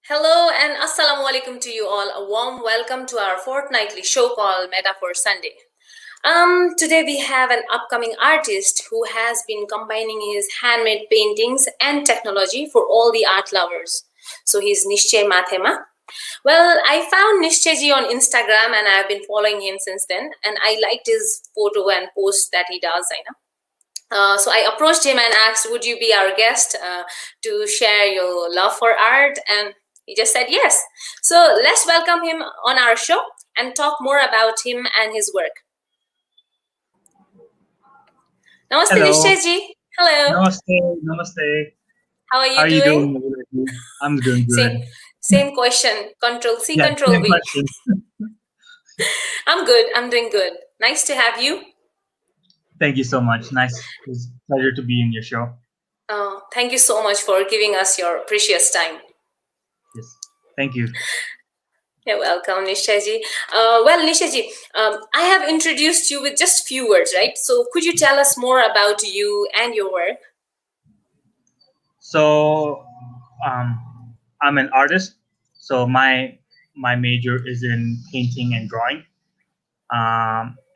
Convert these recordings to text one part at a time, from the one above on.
Hello and assalamu alaikum to you all. A warm welcome to our fortnightly show called Metaphor Sunday. Today we have an upcoming artist who has been combining his handmade paintings and technology for all the art lovers. So he's Nischaya Mathema. Well, I found Nischaya on Instagram and I've been following him since then. And I liked his photo and post that he does, I know. So I approached him and asked, would you be our guest to share your love for art? And he just said yes. So let's welcome him on our show and talk more about him and his work. Namaste, Hello. Nischaya. Hello. Namaste. How are you How are doing? you doing? I'm doing good. Same question. Control C, Yeah, Control same V. question. I'm good. I'm doing good. Nice to have you. Thank you so much. Nice. It's a pleasure to be in your show. Thank you so much for giving us your precious time. Yes. Thank you. You're welcome, Nischaya. Well, Nischaya, I have introduced you with just few words, right? So could you tell us more about you and your work? So, I'm an artist. So my major is in painting and drawing.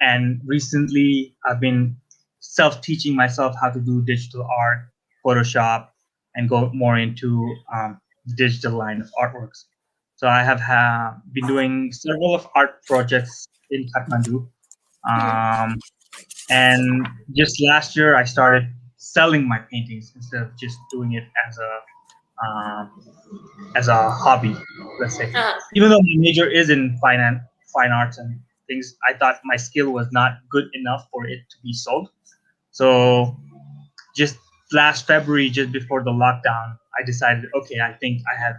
And recently, I've been self-teaching myself how to do digital art, Photoshop, and go more into the digital line of artworks. So I have been doing several of art projects in Kathmandu. And just last year, I started selling my paintings instead of just doing it as a hobby, let's say. Even though my major is in fine arts and things, I thought my skill was not good enough for it to be sold. So just last February, just before the lockdown, I decided, okay, I think I have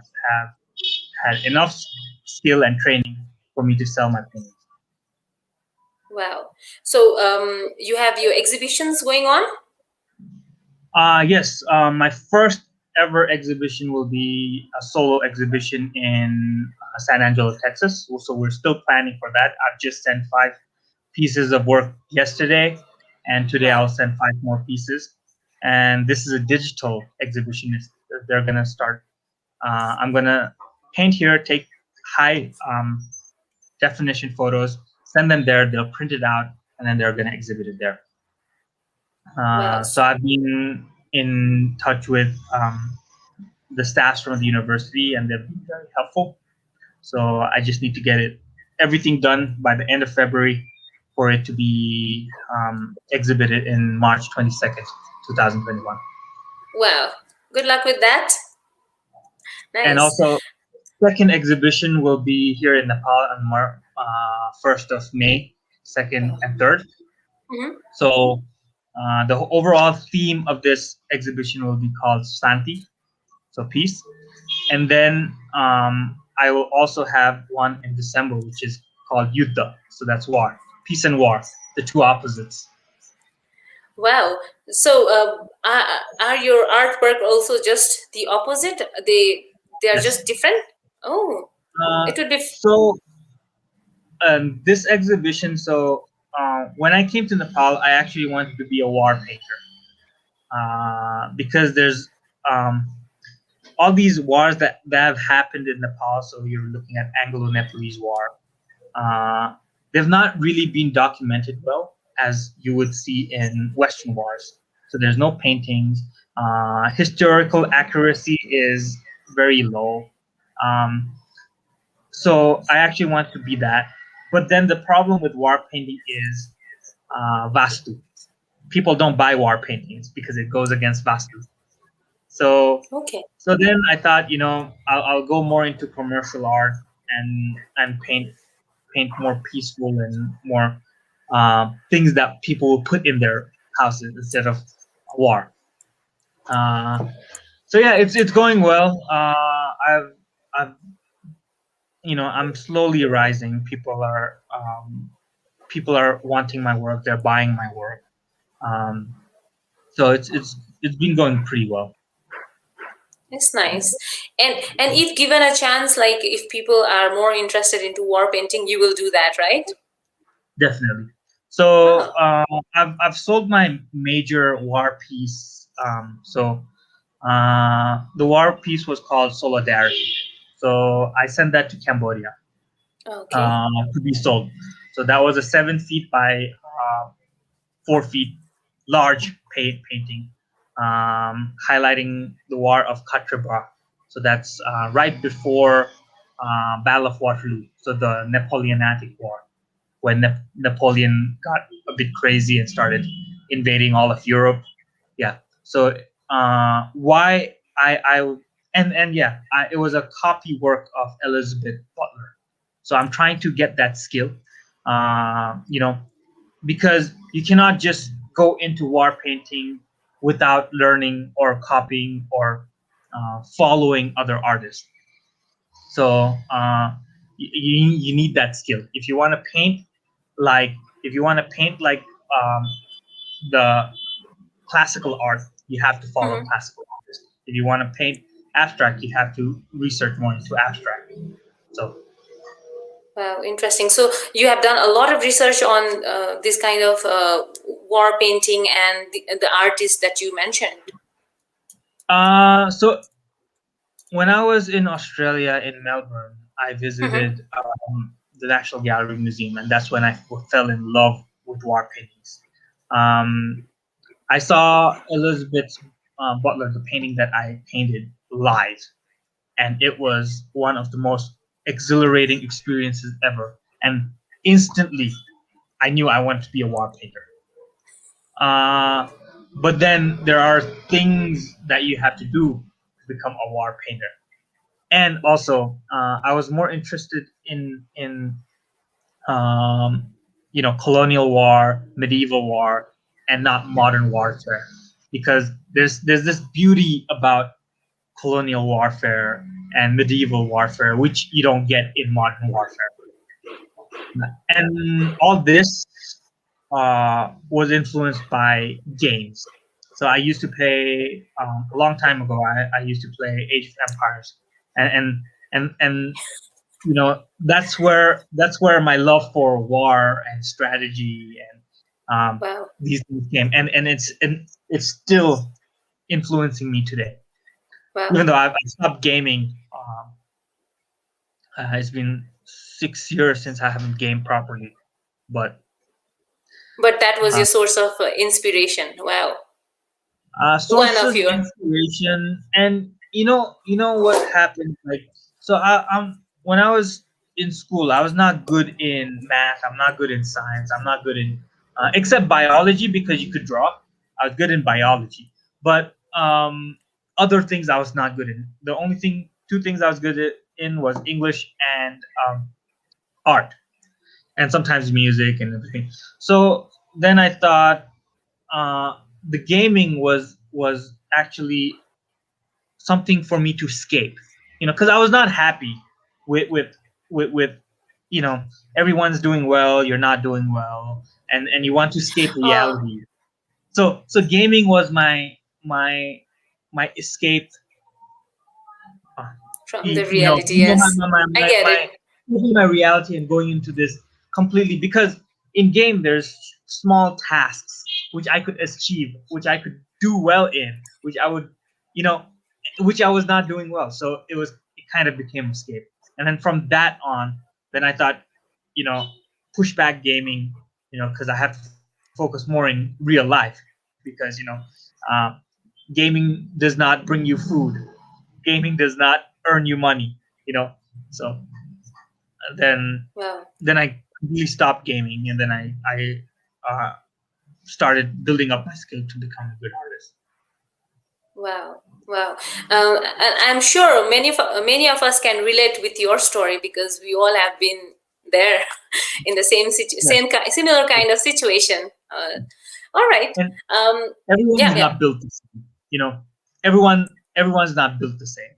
had enough skill and training for me to sell my paintings. Wow. So you have your exhibitions going on? Yes. My first ever exhibition will be a solo exhibition in San Angelo, Texas. So we're still planning for that. I've just sent 5 pieces of work yesterday, and today I'll send 5 more pieces. And this is a digital exhibition. They're gonna start. I'm gonna paint here, take high definition photos, send them there. They'll print it out, and then they're gonna exhibit it there. So I've been in touch with the staffs from the university, and they've been very helpful. So I just need to get everything done by the end of February for it to be exhibited in March 22nd, 2021. Wow. Good luck with that. Nice. And also, second exhibition will be here in Nepal on 1st of May, 2nd and 3rd. So the overall theme of this exhibition will be called Santi, so peace. And then I will also have one in December, which is called Yuddha, so that's war, peace and war, the two opposites. Wow. So are your artwork also just the opposite? They are Yes. just different? Oh, it would be so. This exhibition. So when I came to Nepal, I actually wanted to be a war painter because there's all these wars that have happened in Nepal. So you're looking at Anglo-Nepalese war. They've not really been documented well as you would see in Western wars. So there's no paintings. Historical accuracy is very low. So I actually want to be that. But then the problem with war painting is Vastu. People don't buy war paintings because it goes against Vastu. So So then I thought, I'll go more into commercial art and paint more peaceful and more things that people will put in their houses instead of war. So yeah, it's going well. I've I'm slowly rising. People are wanting my work. They're buying my work. So it's been going pretty well. It's nice. And if given a chance, like if people are more interested into war painting, you will do that, right? Definitely. So I've sold my major war piece. So the war piece was called Solidarity. So I sent that to Cambodia Okay. to be sold. So that was a 7 feet by 4 feet large painting, highlighting the War of Quatre Bras. So that's right before Battle of Waterloo. So the Napoleonic War, when Napoleon got a bit crazy and started invading all of Europe. Yeah. So why I and yeah, it was a copy work of Elizabeth Butler. So I'm trying to get that skill. You know, because you cannot just go into war painting without learning or copying or following other artists. So you need that skill if you want to paint like if you want to paint like the classical art. You have to follow Hmm. classical artists. If you want to paint abstract, you have to research more into abstract. So Wow, interesting. So you have done a lot of research on this kind of war painting and the artists that you mentioned. so when I was in Australia in Melbourne, I Hmm. visited the National Gallery Museum, and that's when I fell in love with war paintings. Um, I saw Elizabeth Butler, the painting that I painted, live, and it was one of the most exhilarating experiences ever. And instantly, I knew I wanted to be a war painter. Uh, but then there are things that you have to do to become a war painter. And also I was more interested in colonial war, medieval war, and not modern warfare, because there's this beauty about colonial warfare and medieval warfare which you don't get in modern warfare. And all this was influenced by games. So I used to play a long time ago. I used to play Age of Empires, and that's where my love for war and strategy and Wow, these things came, and it's still influencing me today. wow. Even though I've stopped gaming, it's been 6 years since I haven't gamed properly. But But that was uh, your source of inspiration. Wow. One source of of your. inspiration. And you know what happened, like, so when I was in school, I was not good in math, I'm not good in science, I'm not good in except biology, because you could draw. I was good in biology, but other things I was not good in. The only thing two things I was good in was English and art, and sometimes music and everything. So then I thought uh, the gaming was actually something for me to escape, because I was not happy with you know everyone's doing well, you're not doing well, and you want to escape uh, reality. So gaming was my escape. uh, from you, the you know reality, you know my yes. my my, I my, get it. my leaving my reality and going into this completely, because in game there's small tasks which I could achieve, which I could do well in, which I would you know which I was not doing well. So it kind of became escape. And then from that on, then I thought, you know push back gaming, because I have to focus more in real life, because uh, gaming does not bring you food, gaming does not earn you money, you know. So then Wow. then I really stopped gaming, and then I started building up my skill to become a good artist. Wow, wow. And I'm sure many of us can relate with your story because we all have been there in the Yeah. similar kind of situation. All right. And Um, everyone yeah, is yeah. not built the same. Everyone's not built the same.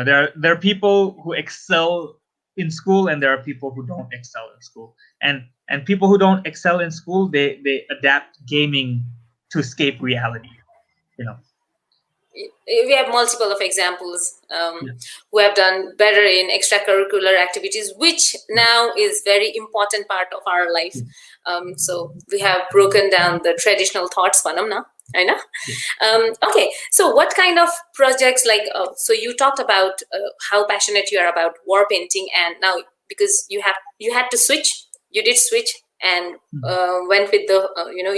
There are people who excel in school, and there are people who don't excel in school. And people who don't excel in school, they adapt gaming to escape reality. You know. We have multiple of examples Yeah. who have done better in extracurricular activities, which now is very important part of our life. Yeah. So we have broken down the traditional thoughts, Panam, now. I know. Yeah. Okay, so what kind of projects like? So you talked about how passionate you are about war painting, and now because you had to switch, you did switch and Mhm. went with the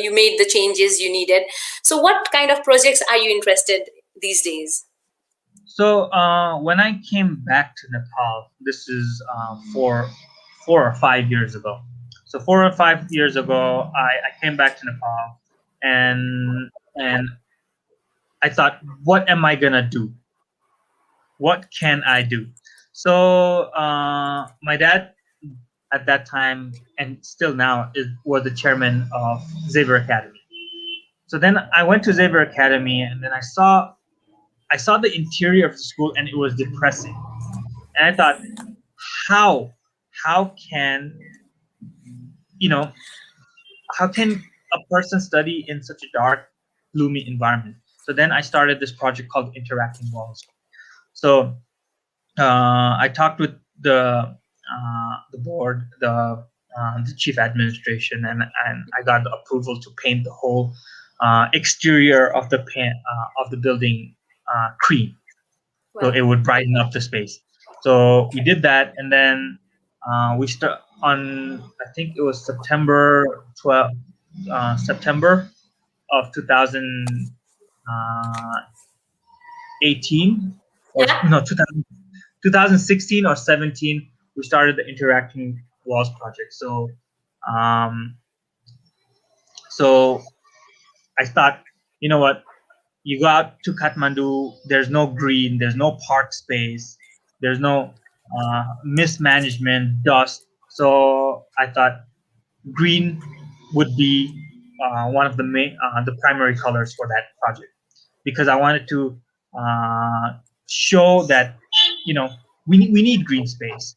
you made the changes you needed. So what kind of projects are you interested these days? So when I came back to Nepal, this is 4 or 5 years ago. So 4 or 5 years ago, I came back to Nepal, and I thought, what am I gonna do? What can I do? So my dad at that time and still now was the chairman of Xavier Academy. So then I went to Xavier Academy, and then I saw the interior of the school, and it was depressing. And I thought, how how can you know how can a person study in such a dark, gloomy environment? So then I started this project called Interacting Walls. So I talked with the board, the chief administration, and I got the approval to paint the whole exterior of the building cream, so Wow. it would brighten up the space. So we did that, and then we start on, I think it was September of 2018, or Yeah. no, 2016 or 17. We started the Interacting Walls project. Um, so I thought, you know what? You go out to Kathmandu, there's no green, there's no park space, there's no mismanagement, dust. So I thought green would be the primary colors for that project, because I wanted to show that, you know, we need green space.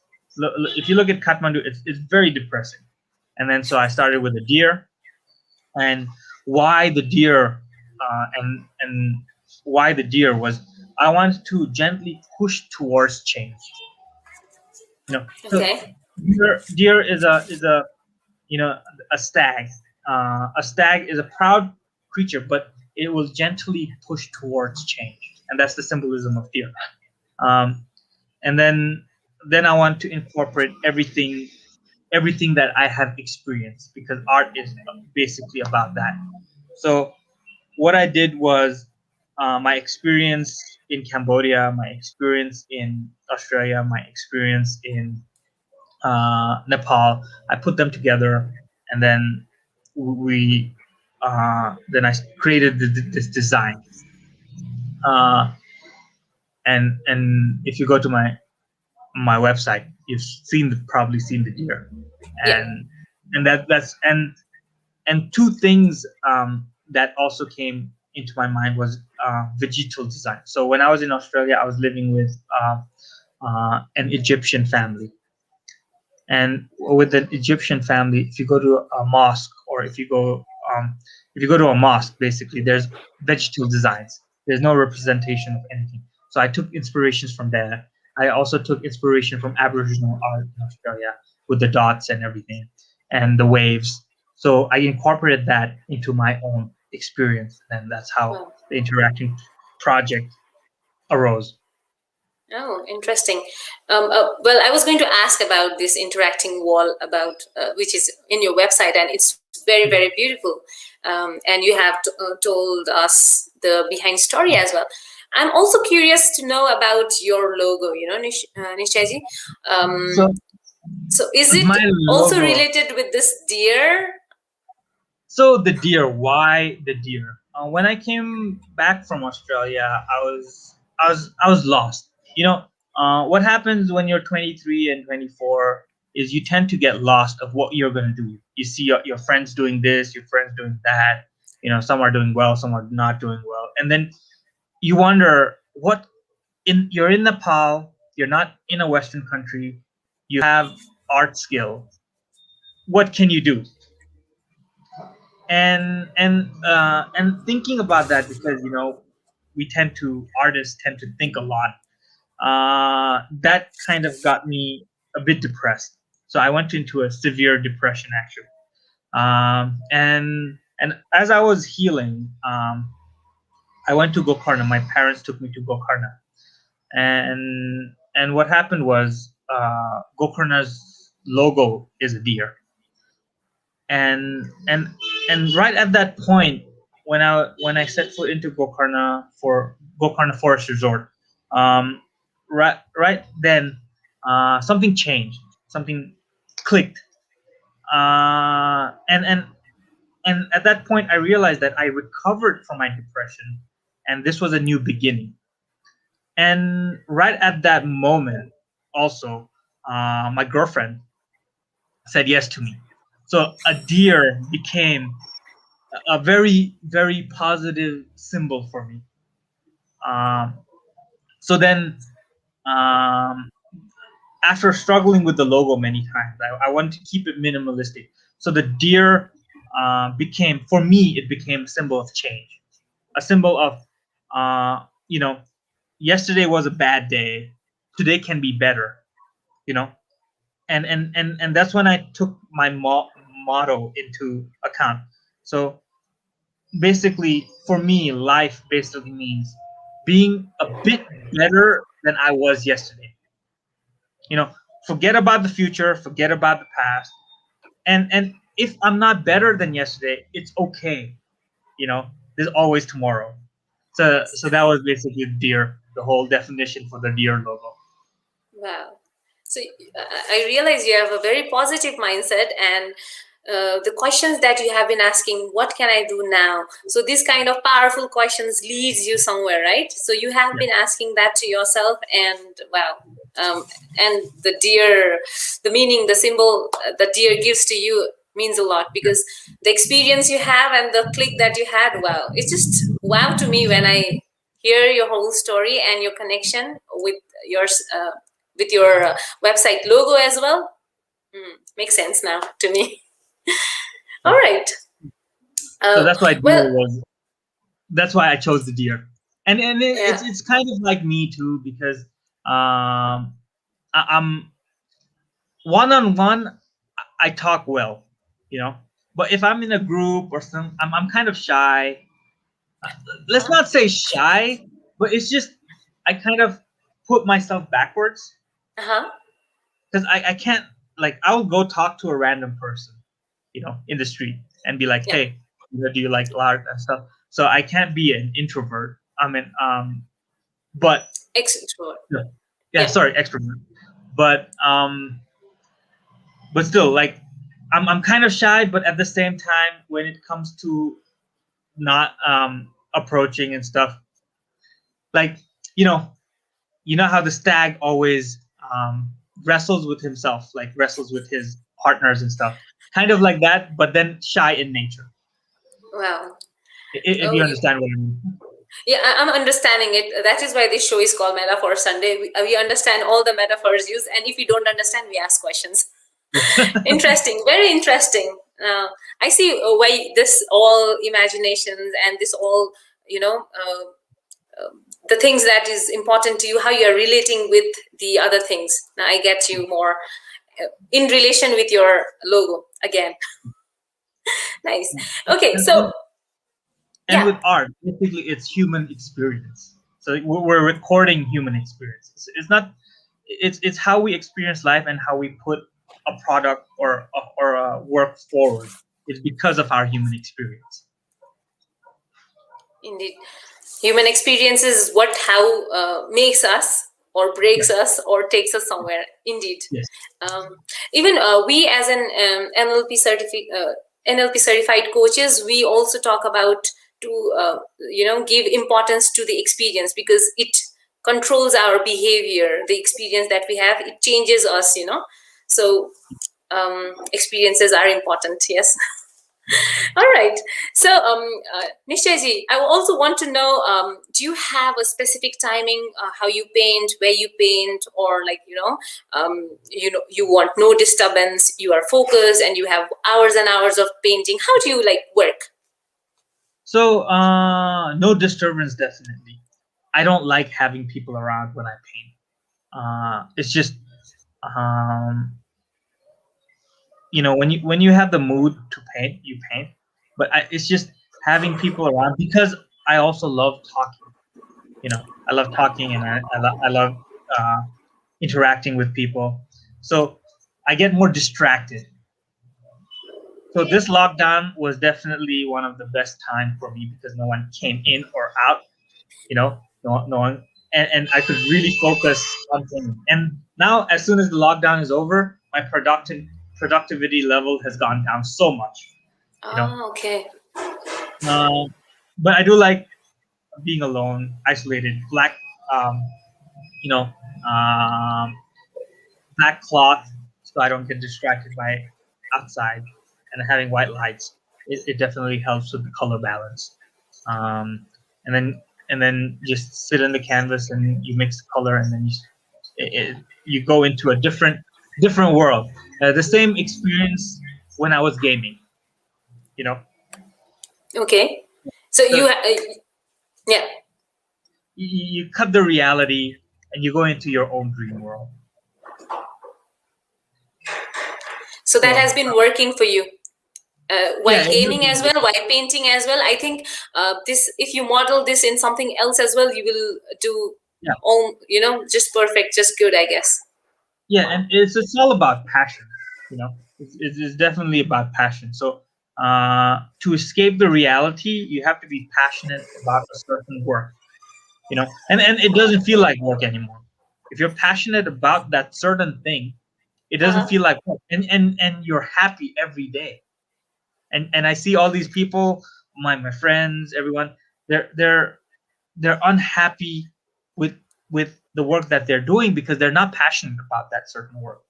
If you look at Kathmandu, it's very depressing. And then so I started with a deer, and why the deer, and why the deer was, I wanted to gently push towards change. So Okay. deer is a you know a stag. A stag is a proud creature, but it will gently push towards change, and that's the symbolism of deer. Um, and then I want to incorporate everything that I have experienced, because art is basically about that. So what I did was, my experience in Cambodia, my experience in Australia, my experience in Nepal. I put them together, and we then I created this design. Uh, and if you go to my website, you've probably seen the deer, Yeah. and and two things that also came into my mind was vegetal design. So when I was in Australia, I was living with an Egyptian family. And with an Egyptian family, if you go to a mosque, or if you go to a mosque, basically there's vegetal designs. There's no representation of anything. So I took inspirations from there. I also took inspiration from Aboriginal art in Australia, with the dots and everything, and the waves. So I incorporated that into my own experience, and that's how Wow. the interacting project arose. Oh, interesting. Well, I was going to ask about this interacting wall, about which is in your website, and it's very, very beautiful. And you have told us the behind story as well. I'm also curious to know about your logo. Nishchaji. Um, So so, is it my also logo. related with this deer? So the deer, why the deer? When I came back from Australia, I was lost. What happens when you're 23 and 24 is you tend to get lost of what you're gonna do. You see your friends doing this, your friends doing that. Some are doing well, some are not doing well, and then you wonder what you're in Nepal. You're not in a Western country. You have art skill. What can you do? And thinking about that, because artists tend to think a lot. That kind of got me a bit depressed, so I went into a severe depression, actually. And as I was healing, I went to Gokarna. My parents took me to Gokarna, and what happened was Gokarna's logo is a deer, and and and right at that point, when I set foot into Gokarna Forest Resort, um, right then, something changed, something clicked, and at that point, I realized that I recovered from my depression, and this was a new beginning. And right at that moment, also, my girlfriend said yes to me. So a deer became a very, very positive symbol for me. Um, so then, um, after struggling with the logo many times, I wanted to keep it minimalistic. So the deer became, for me, it became a symbol of change, a symbol of, uh, you know, yesterday was a bad day, today can be better, you know. And that's when I took my motto into account. So basically, for me, life basically means being a bit better than I was yesterday. You know, forget about the future, forget about the past, and if I'm not better than yesterday, it's okay. You know, there's always tomorrow. So that was basically deer, the whole definition for the deer logo. Wow. So I realize you have a very positive mindset, and the questions that you have been asking, what can I do now? So these kind of powerful questions leads you somewhere, right? So you have Yeah, been asking that to yourself, and wow. And the deer, the meaning, the symbol the deer gives to you means a lot, because the experience you have and the click that you had, wow, it's just wow to me when I hear your whole story and your connection your uh, with your website logo as well. Makes sense now to me. All yeah. right. So uh, that's why well, deer was. That's why I chose the deer, and yeah. it's kind of like me too because I'm one on one. I talk well, you know. But if I'm in a group or some, I'm kind of shy. Let's Uh-huh. not say shy, but it's just I kind of put myself backwards Uh-huh. because I can't, like, I'll go talk to a random person, in the street and be like, Yeah. hey, do you like art and stuff? So I can't be an introvert. I mean, but Extrovert. yeah, yeah, Yeah. sorry, extrovert. But but still, like, I'm kind of shy, but at the same time, when it comes to not approaching and stuff, like, you know, how the stag always wrestles with himself, like wrestles with his partners and stuff, kind of like that, but then shy in nature. Wow. If Oh, you understand what I mean. yeah, I'm understanding it. That is why this show is called Metaphor Sunday. We understand all the metaphors used, and if we don't understand, we ask questions. Interesting, very interesting. I see why this all imaginations and this all, you know, the things that is important to you, how you are relating with the other things. Now I get you more in relation with your logo again. Nice. Okay, and, so and and yeah, with art, basically, it's human experience. So we're recording human experience. It's not. It's how we experience life and how we put a product or a work forward. It's because of our human experience. indeed. Human experience is what how makes us or breaks Yes. us or takes us somewhere. Indeed. Yes. Um, Even we as an NLP certified coaches, we also talk about to give importance to the experience, because it controls our behavior. The experience that we have, it changes us. So experiences are important. Yes. All right. So, Nischay ji, I also want to know, do you have a specific timing, how you paint, where you paint, or like, you want no disturbance, you are focused and you have hours and hours of painting. How do you like work? So no disturbance, definitely. I don't like having people around when I paint. It's just um, when you have the mood to paint, you paint. but it's just having people around because I also love talking. I love talking, and I love uh, interacting with people. So I get more distracted. So this lockdown was definitely one of the best time for me because no one came in or out. No one, and I could really focus on things. And now, as soon as the lockdown is over, my productivity level has gone down so much. You know, Ah, okay. uh, but I do like being alone, isolated, um, you know, um, black cloth, so I don't get distracted by outside, and having white lights. It definitely helps with the color balance. Um, and then just sit in the canvas and you mix the color, and then you go into a different world. The same experience when I was gaming. You know, Okay. So so yeah. you cut the reality and you go into your own dream world. So that So has been working for you. yeah, While gaming as well, while painting as well. I think this, if you model this in something else as well, you will do yeah. all, just perfect, just good, I guess. Yeah, and it's all about passion. It's definitely about passion. So to escape the reality, you have to be passionate about a certain work. And it doesn't feel like work anymore. If you're passionate about that certain thing, it doesn't Uh-huh. feel like work, and you're happy every day. And I see all these people, my friends, everyone, they're they're unhappy with the work that they're doing because they're not passionate about that certain work.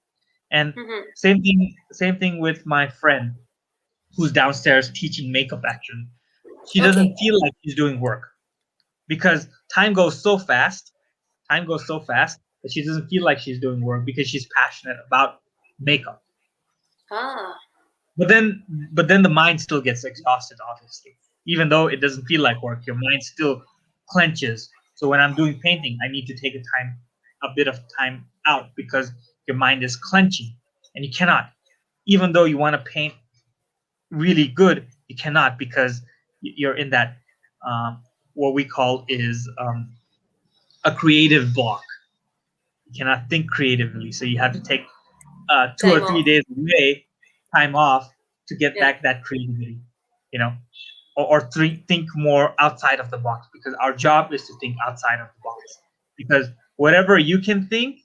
And Hmm. same thing with my friend who's downstairs teaching makeup action. She Okay. doesn't feel like she's doing work because time goes so fast. Time goes so fast that she doesn't feel like she's doing work because she's passionate about makeup. Ah. But then the mind still gets exhausted, obviously. Even though it doesn't feel like work, your mind still clenches. So when I'm doing painting, I need to take a bit of time out because your mind is clenching, and you cannot. Even though you want to paint really good, you cannot because you're in that what we call is a creative block. You cannot think creatively, so you have to take 2 or 3 days away, time off to get Yeah. back that creativity. You know, or think more outside of the box because our job is to think outside of the box. Because whatever you can think,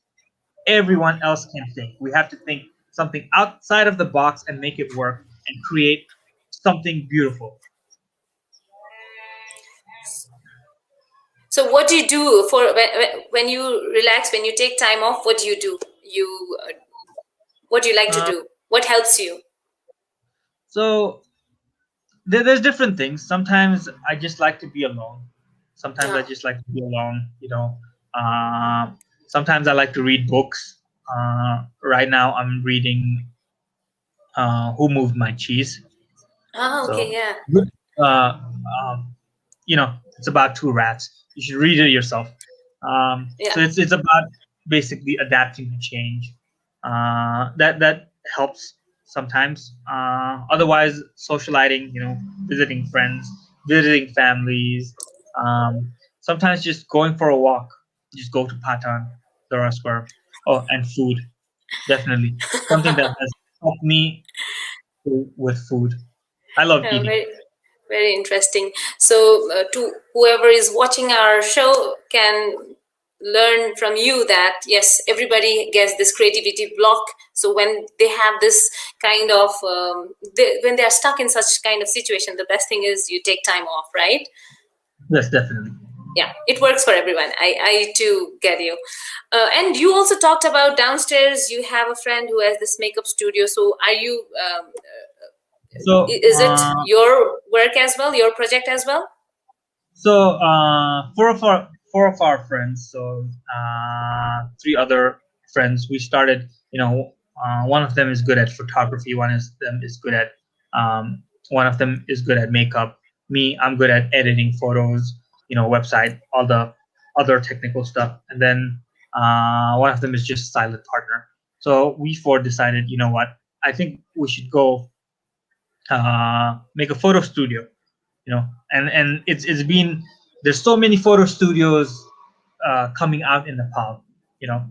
everyone else can think. We have to think something outside of the box and make it work and create something beautiful. So what do you do for when you relax, when you take time off? What do you do? What do you like to Uh, do? What helps you? so there's different things. Sometimes I just like to be alone. Sometimes I Ah. just like to be alone. Sometimes I like to read books. Right now I'm reading Who Moved My Cheese. Ah, okay, So yeah. good. Uh, um, it's about two rats. You should read it yourself. Yeah. So it's about basically adapting to change. That helps sometimes. Otherwise, socializing, visiting friends, visiting families. Sometimes just going for a walk. Just go to Patan, Dora Square. Oh, and food, definitely something that has helped me with food. I love Yeah, eating. very, very interesting. So, to whoever is watching our show can learn from you that yes, everybody gets this creativity block. So when they have this kind of when they are stuck in such kind of situation, the best thing is you take time off, right? Yes, definitely. Yeah, it works for everyone. I too get you. And you also talked about downstairs. You have a friend who has this makeup studio. So are you? So, Is it your work as well, your project as well? four of our friends, so three other friends, we started. One of them is good at photography. One of them is good at makeup. Me, I'm good at editing photos. Website, all the other technical stuff, and then one of them is just silent partner. So we four decided, you know what? I think we should go make a photo studio, and it's been, there's so many photo studios coming out in Nepal, you know.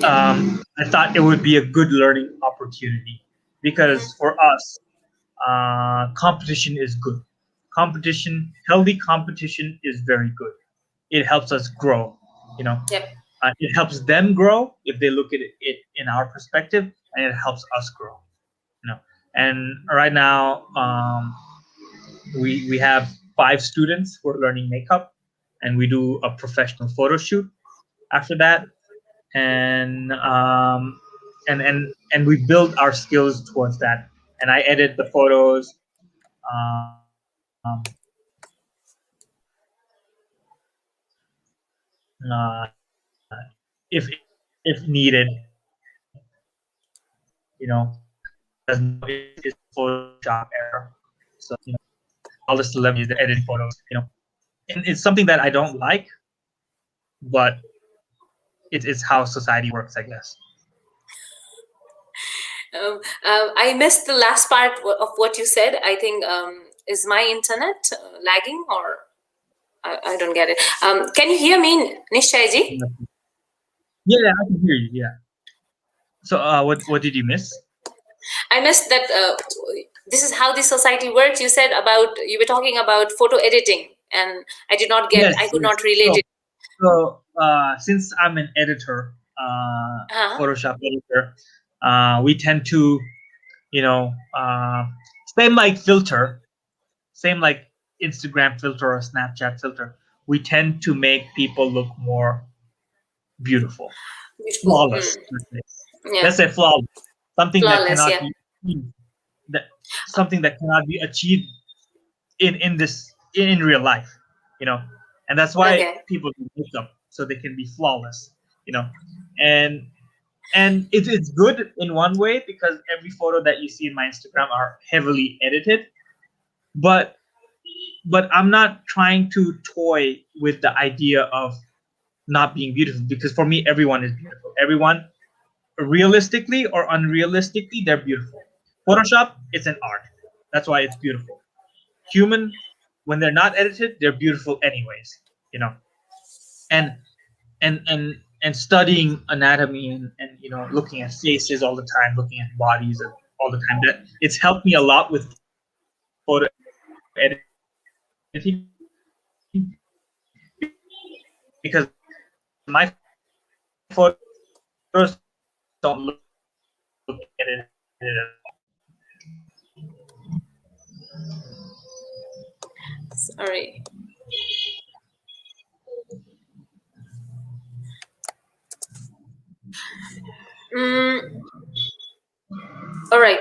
I thought it would be a good learning opportunity because for us, competition is good. Competition, healthy competition is very good. It helps us grow, you know. Yep. It helps them grow if they look at it in our perspective, and it helps us grow, you know. And right now, we have 5 students who are learning makeup, and we do a professional photo shoot after that, and and we build our skills towards that. And I edit the photos, if needed, because now it's Photoshop era, so all the celebrities that edit photos, and it's something that I don't like, but it's how society works, I guess. I missed the last part of what you said. I think, is my internet lagging, or I don't get it. Can you hear me, Nischaya ji? Yeah, I can hear you. Yeah. So, what did you miss? I missed that. This is how the society works. You were talking about photo editing, and I did not get. I Yes, could yes. not relate So, it. since I'm an editor, Huh? Photoshop editor, we tend to, you know, uh, same like filter, same like Instagram filter or Snapchat filter. We tend to make people look more beautiful, Beautiful. flawless. Yeah. Let's say flawless, something that Flawless. cannot Yeah. be achieved, that something that cannot be achieved in real life, you know. And that's why Okay. people do makeup, so they can be flawless, you know. And it's good in one way because every photo that you see in my Instagram are heavily edited, but I'm not trying to toy with the idea of not being beautiful, because for me everyone is beautiful. Everyone, realistically or unrealistically, they're beautiful. Photoshop, it's an art. That's why it's beautiful. Human, when they're not edited, they're beautiful anyways, you know. And and studying anatomy, and looking at faces all the time, looking at bodies all the time, that it's helped me a lot with photo editing, because my photos don't look edited at all. Sorry. Mm, all right.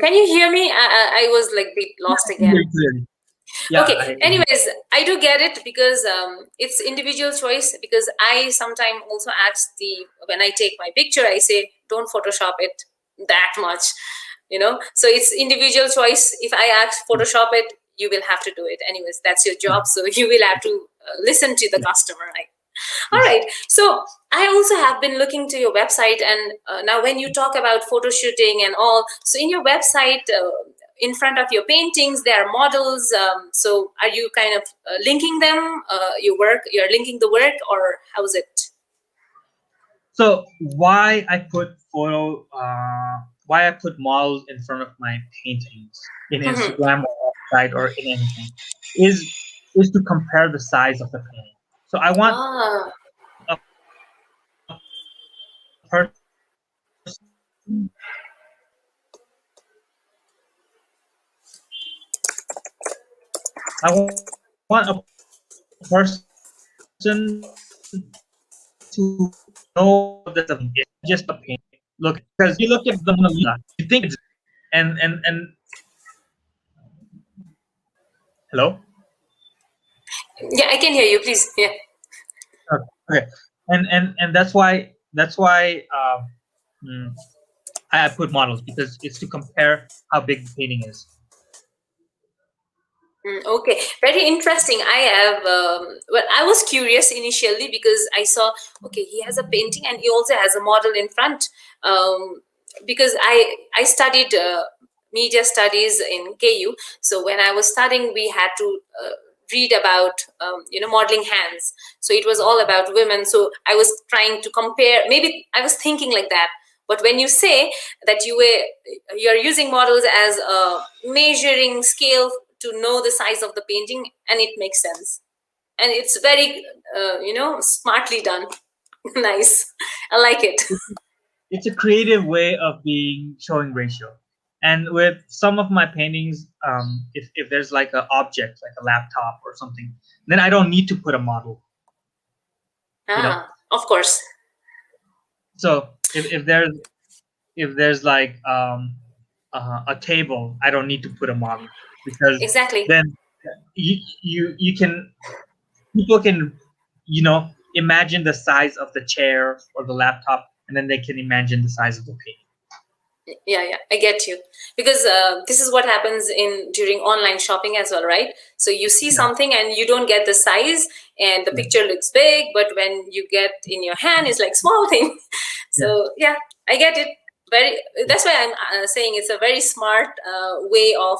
Can you hear me? I was like bit lost again. Very clearly. Yeah, Okay. Anyways, I do get it because it's individual choice. Because I sometimes also ask when I take my picture, I say don't Photoshop it that much, So it's individual choice. If I ask Photoshop it, you will have to do it. Anyways, that's your job, so you will have to listen to the customer. All yes. right. So I also have been looking to your website, and now when you talk about photo shooting and all, so in your website, in front of your paintings, there are models. So are you kind of linking them? Your work, you're linking the work, or how's it? So why I put models in front of my paintings in Instagram or website or in anything is to compare the size of the painting. So I want Ah, a person, I want a person to know that the painting is not just a painting. Look, because you look at the Mona Lisa, you think it's, and hello. yeah, I can hear you. Please, yeah. Okay, and that's why mm, I put models, because it's to compare how big the painting is. Okay, very interesting. I have, well, I was curious initially because I saw, okay, he has a painting and he also has a model in front. Because I studied media studies in KU. So when I was studying, we had to read about modeling hands. So it was all about women. So I was trying to compare. Maybe I was thinking like that. But when you say that you're using models as a measuring scale to know the size of the painting, and it makes sense, and it's very smartly done. Nice, I like it. It's a creative way of being showing ratio. And with some of my paintings, if there's like an object, like a laptop or something, then I don't need to put a model. You know, Of course. so if there's like a table, I don't need to put a model because Exactly. then you can people can imagine the size of the chair or the laptop, and then they can imagine the size of the painting. Yeah, I get you, because this is what happens in during online shopping as well, right? So you see Yeah, something and you don't get the size, and the yeah, picture looks big, but when you get in your hand, it's like small thing. yeah. So yeah, I get it. Very. That's why I'm saying it's a very smart way of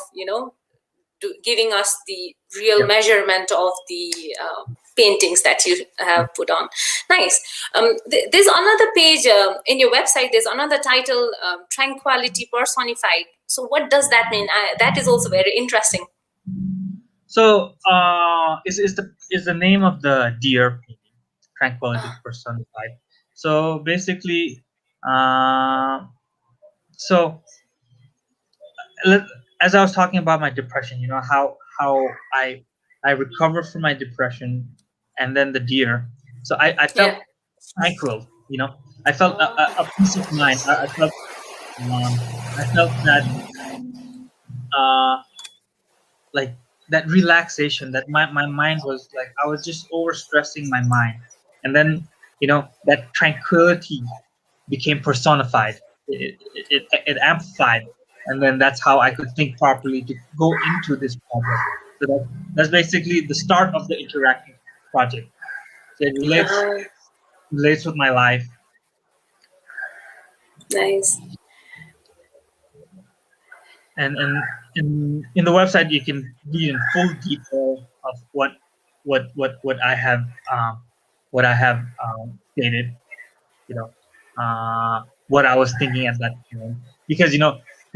giving us the real Yeah. measurement of the paintings that you have put on. Nice. There's another page in your website. There's another title, Tranquility Personified. So what does that mean? That is also very interesting. So, is the name of the deer painting, Tranquility Personified. So basically, uh, so let- as I was talking about my depression, how I recovered from my depression, and then the deer. So I Yeah. felt tranquil. I felt a peace of mind. I felt that uh, like that relaxation, that my mind was like I was just over stressing my mind, and then that tranquility became personified. It amplified, and then that's how I could think properly to go into this project. So that's basically the start of the interactive project. So it uh, relates with my life. nice. And in the website you can read in full detail of what I have stated, you know what I was thinking at that time, because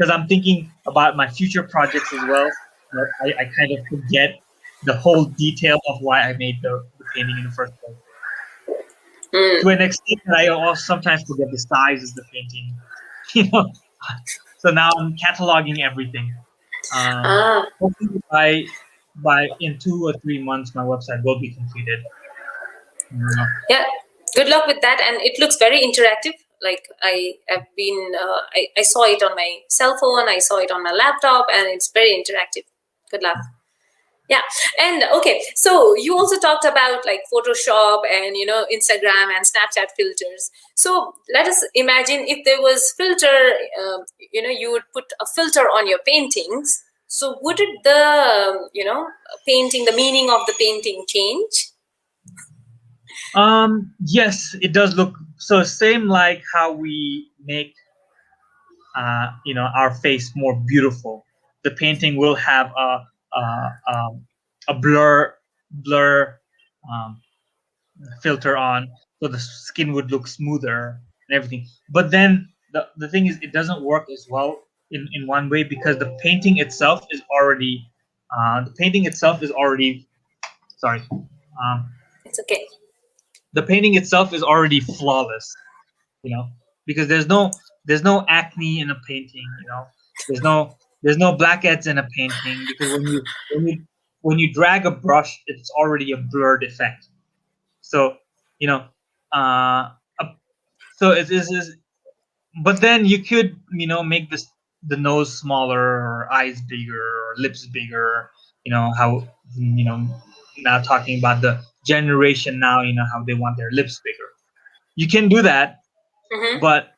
I'm thinking about my future projects as well, but I kind of forget the whole detail of why I made the painting in the first place, to Mm. an extent that I also sometimes forget the size of the painting. you know so now I'm cataloging everything. Ah, Hopefully by in 2 or 3 months, my website will be completed. Uh, yeah. Good luck with that, and it looks very interactive. Like I have been, I saw it on my cell phone, I saw it on my laptop, and it's very interactive. Good luck. Yeah. And okay, so you also talked about like Photoshop and Instagram and Snapchat filters. So let us imagine if there was filter, you would put a filter on your paintings. So would it the painting, the meaning of the painting change? yes, it does look so same like how we make our face more beautiful. The painting will have a blur um, filter on, so the skin would look smoother and everything. But then the thing is, it doesn't work as well in one way, because the painting itself is already sorry It's okay. the painting itself is already flawless, because there's no acne in a painting, there's no blackheads in a painting, because when you drag a brush, it's already a blurred effect. So you know uh a- so it's but then you could make the nose smaller, or eyes bigger, or lips bigger. How now talking about the generation now, how they want their lips bigger. You can do that, Mm-hmm. but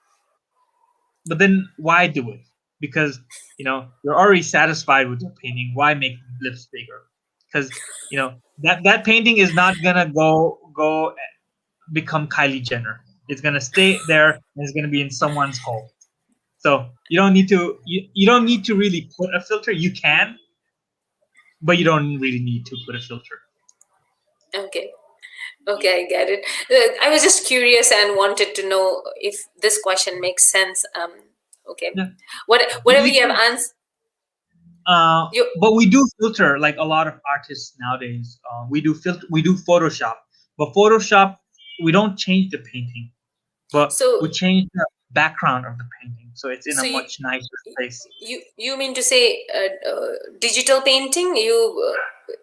then why do it? Because you're already satisfied with your painting. Why make lips bigger? Because that painting is not gonna go become Kylie Jenner. It's gonna stay there, and it's gonna be in someone's home. So you don't need to really put a filter. You can, but you don't really need to put a filter. Okay. Okay, I get it. I was just curious and wanted to know if this question makes sense. Okay. Yeah, Whatever we you have can. answered, Uh, you. but we do filter like a lot of artists nowadays. We do Photoshop, but Photoshop we don't change the painting, but So we change the background of the painting, so it's in a so much nicer place. you mean to say digital painting?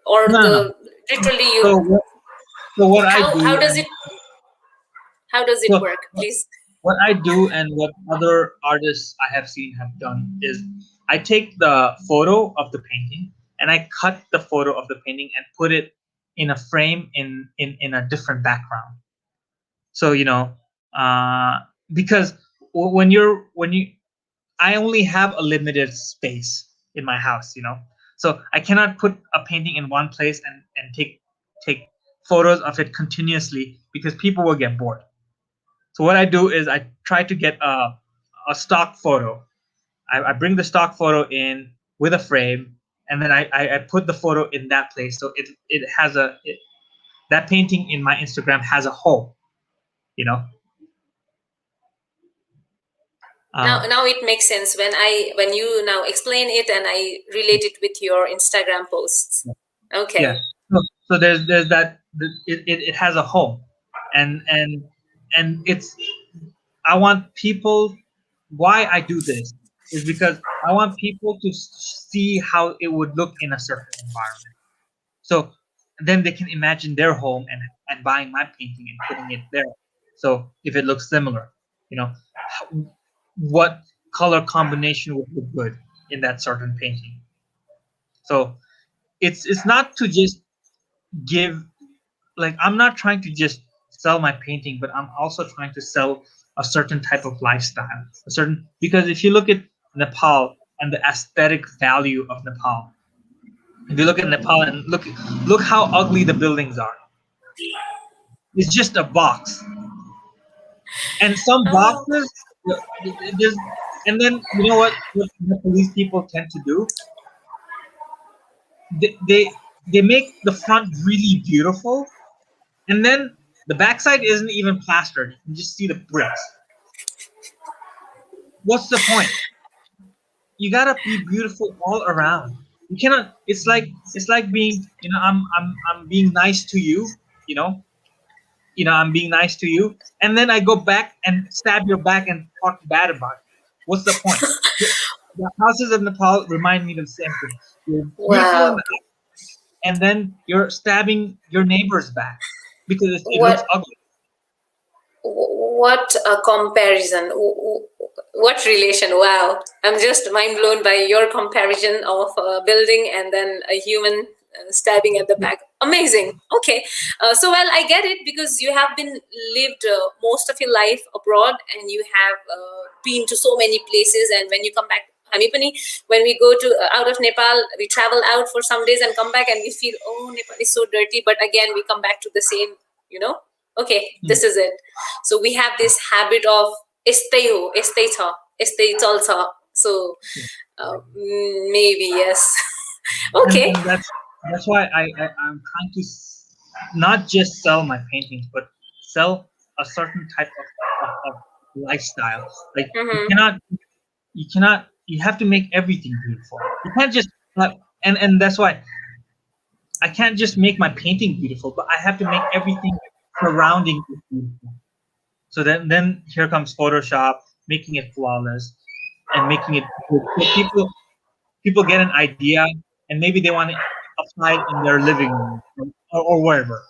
Or No, no, no. the literally So you? so what I How do does and it so work? Please. what I do and what other artists I have seen have done is I take the photo of the painting and I cut the photo of the painting and put it in a frame in a different background. So uh, because when you I only have a limited space in my house, so I cannot put a painting in one place and take photos of it continuously because people will get bored. So what I do is I try to get a stock photo. I bring the stock photo in with a frame, and then I put the photo in that place. So it has that painting in my Instagram has a home. You know. Now Uh, it makes sense when you now explain it and I relate it with your Instagram posts. yeah. Okay. So there's that it has a home, and and it's I want people. Why I do this is because I want people to see how it would look in a certain environment. So then they can imagine their home and buying my painting and putting it there. So if it looks similar, what color combination would look good in that certain painting. So it's not to just give, like, I'm not trying to just sell my painting, but I'm also trying to sell a certain type of lifestyle, a certain, because if you look at Nepal and the aesthetic value of Nepal, if you look at Nepal and look how ugly the buildings are. It's just a box, and some Oh, boxes there's, and then you know what the police people tend to do? They make the front really beautiful, and then the backside isn't even plastered. You can just see the bricks. What's the point? You gotta be beautiful all around. You cannot. It's like being, I'm being nice to you. I'm being nice to you, and then I go back and stab your back and talk bad about it. What's the point? The houses of Nepal remind me of the same thing. You're beautiful in wow. the house, and then you're stabbing your neighbor's back because it looks What ugly. what a comparison. What relation? Wow. I'm just mind blown by your comparison of a building and then a human stabbing at the back. Amazing. Okay. So, well, I get it because you have been lived most of your life abroad and you have been to so many places. And when you come back, Hamipani, when we go to out of Nepal, we travel out for some days and come back and we feel, oh, Nepal is so dirty. But again, we come back to the same, you know, okay, Hmm. this is it. So we have this habit of stay ho, stay tha, stay chal tha. So maybe yes. Okay. And that's why I'm trying to not just sell my paintings, but sell a certain type of lifestyle. Like Mm-hmm. you have to make everything beautiful. You can't just like, and that's why I can't just make my painting beautiful, but I have to make everything surrounding it beautiful. So then here comes Photoshop, making it flawless and making it good. So people get an idea and maybe they want to apply it in their living room or wherever.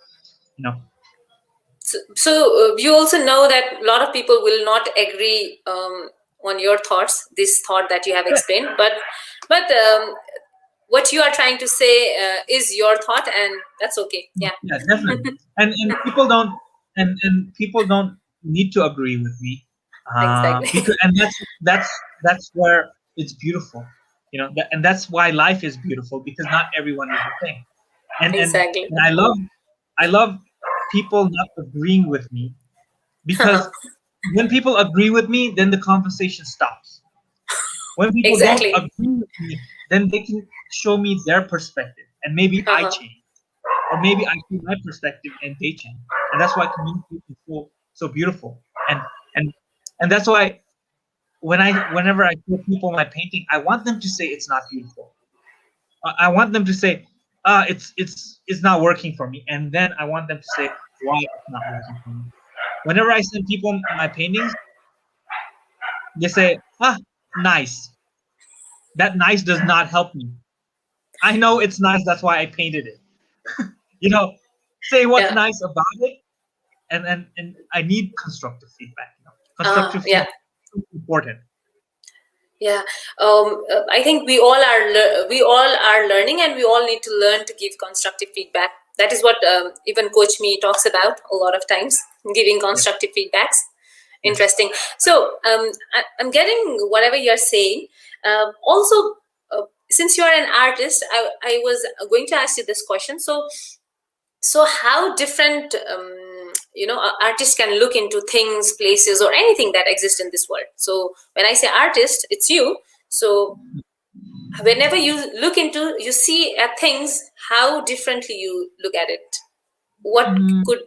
You know. So you also know that a lot of people will not agree on your thoughts, this thought that you have Yeah, explained, but what you are trying to say is your thought, and that's okay. Yeah. yeah, definitely. And people don't need to agree with me, Exactly. because and that's where it's beautiful. And that's why life is beautiful because not everyone is the same. And and, Exactly. and I love people not agreeing with me because when people agree with me, then the conversation stops. When people don't Exactly. agree with me, then they can show me their perspective, and maybe I Uh-huh. change, or maybe I see my perspective and they change, and that's why communication is so beautiful, and and that's why whenever I show people my painting, I want them to say it's not beautiful. I want them to say, it's not working for me, and then I want them to say why it's not working for me. Whenever I send people my paintings, they say, nice. That nice does not help me. I know it's nice, that's why I painted it. You know, say what's Yeah. nice about it, and I need constructive feedback. Constructive Yeah. feedback is important. Yeah, I think we all are learning, and we all need to learn to give constructive feedback. That is what even Coach Me talks about a lot of times, giving Yeah, constructive feedbacks. yes. Interesting. So I'm getting whatever you're saying. Also, since you are an artist, I was going to ask you this question. So how different artists can look into things, places, or anything that exists in this world. So when I say artist, it's you. So whenever you look into, you see at things, how differently you look at it. What Mhm. could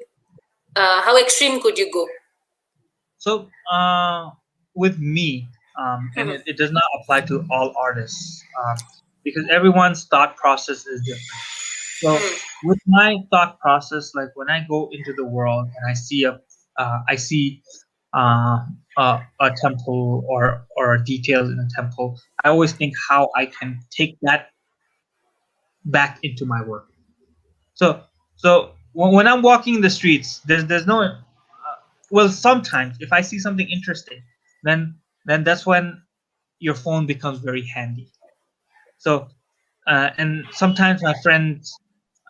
how extreme could you go? So, with me, and Mhm. it does not apply to all artists, because everyone's thought process is different. So, Mhm. with my thought process, like when I go into the world and I see a temple or a detail in a temple, I always think how I can take that back into my work. So, when I'm walking the streets, there's no well, sometimes if I see something interesting, then that's when your phone becomes very handy. So, and sometimes my friends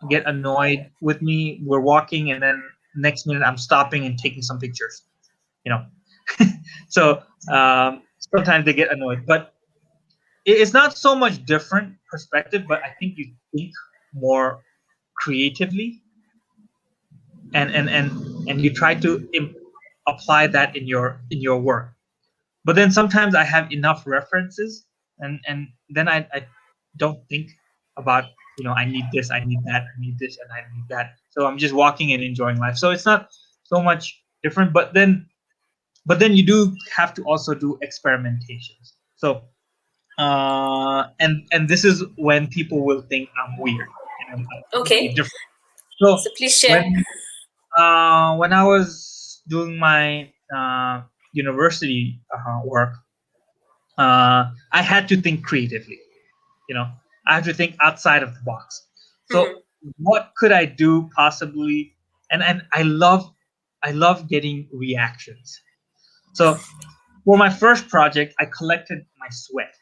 get annoyed with me. We're walking, and then next minute I'm stopping and taking some pictures. You know, so sometimes they get annoyed, but it's not so much different perspective. But I think you think more creatively, and you try to apply that in your work. But then sometimes I have enough references, and then I don't think about, I need this, I need that, I need this, and I need that. So I'm just walking and enjoying life. So it's not so much different. But then you do have to also do experimentations. So and this is when people will think I'm weird and I'm completely Okay, different. So so please share. when I was doing my university work, I had to think creatively. You know, I have to think outside of the box. So Mhm. what could I do possibly? And I love getting reactions. So for my first project, I collected my sweat.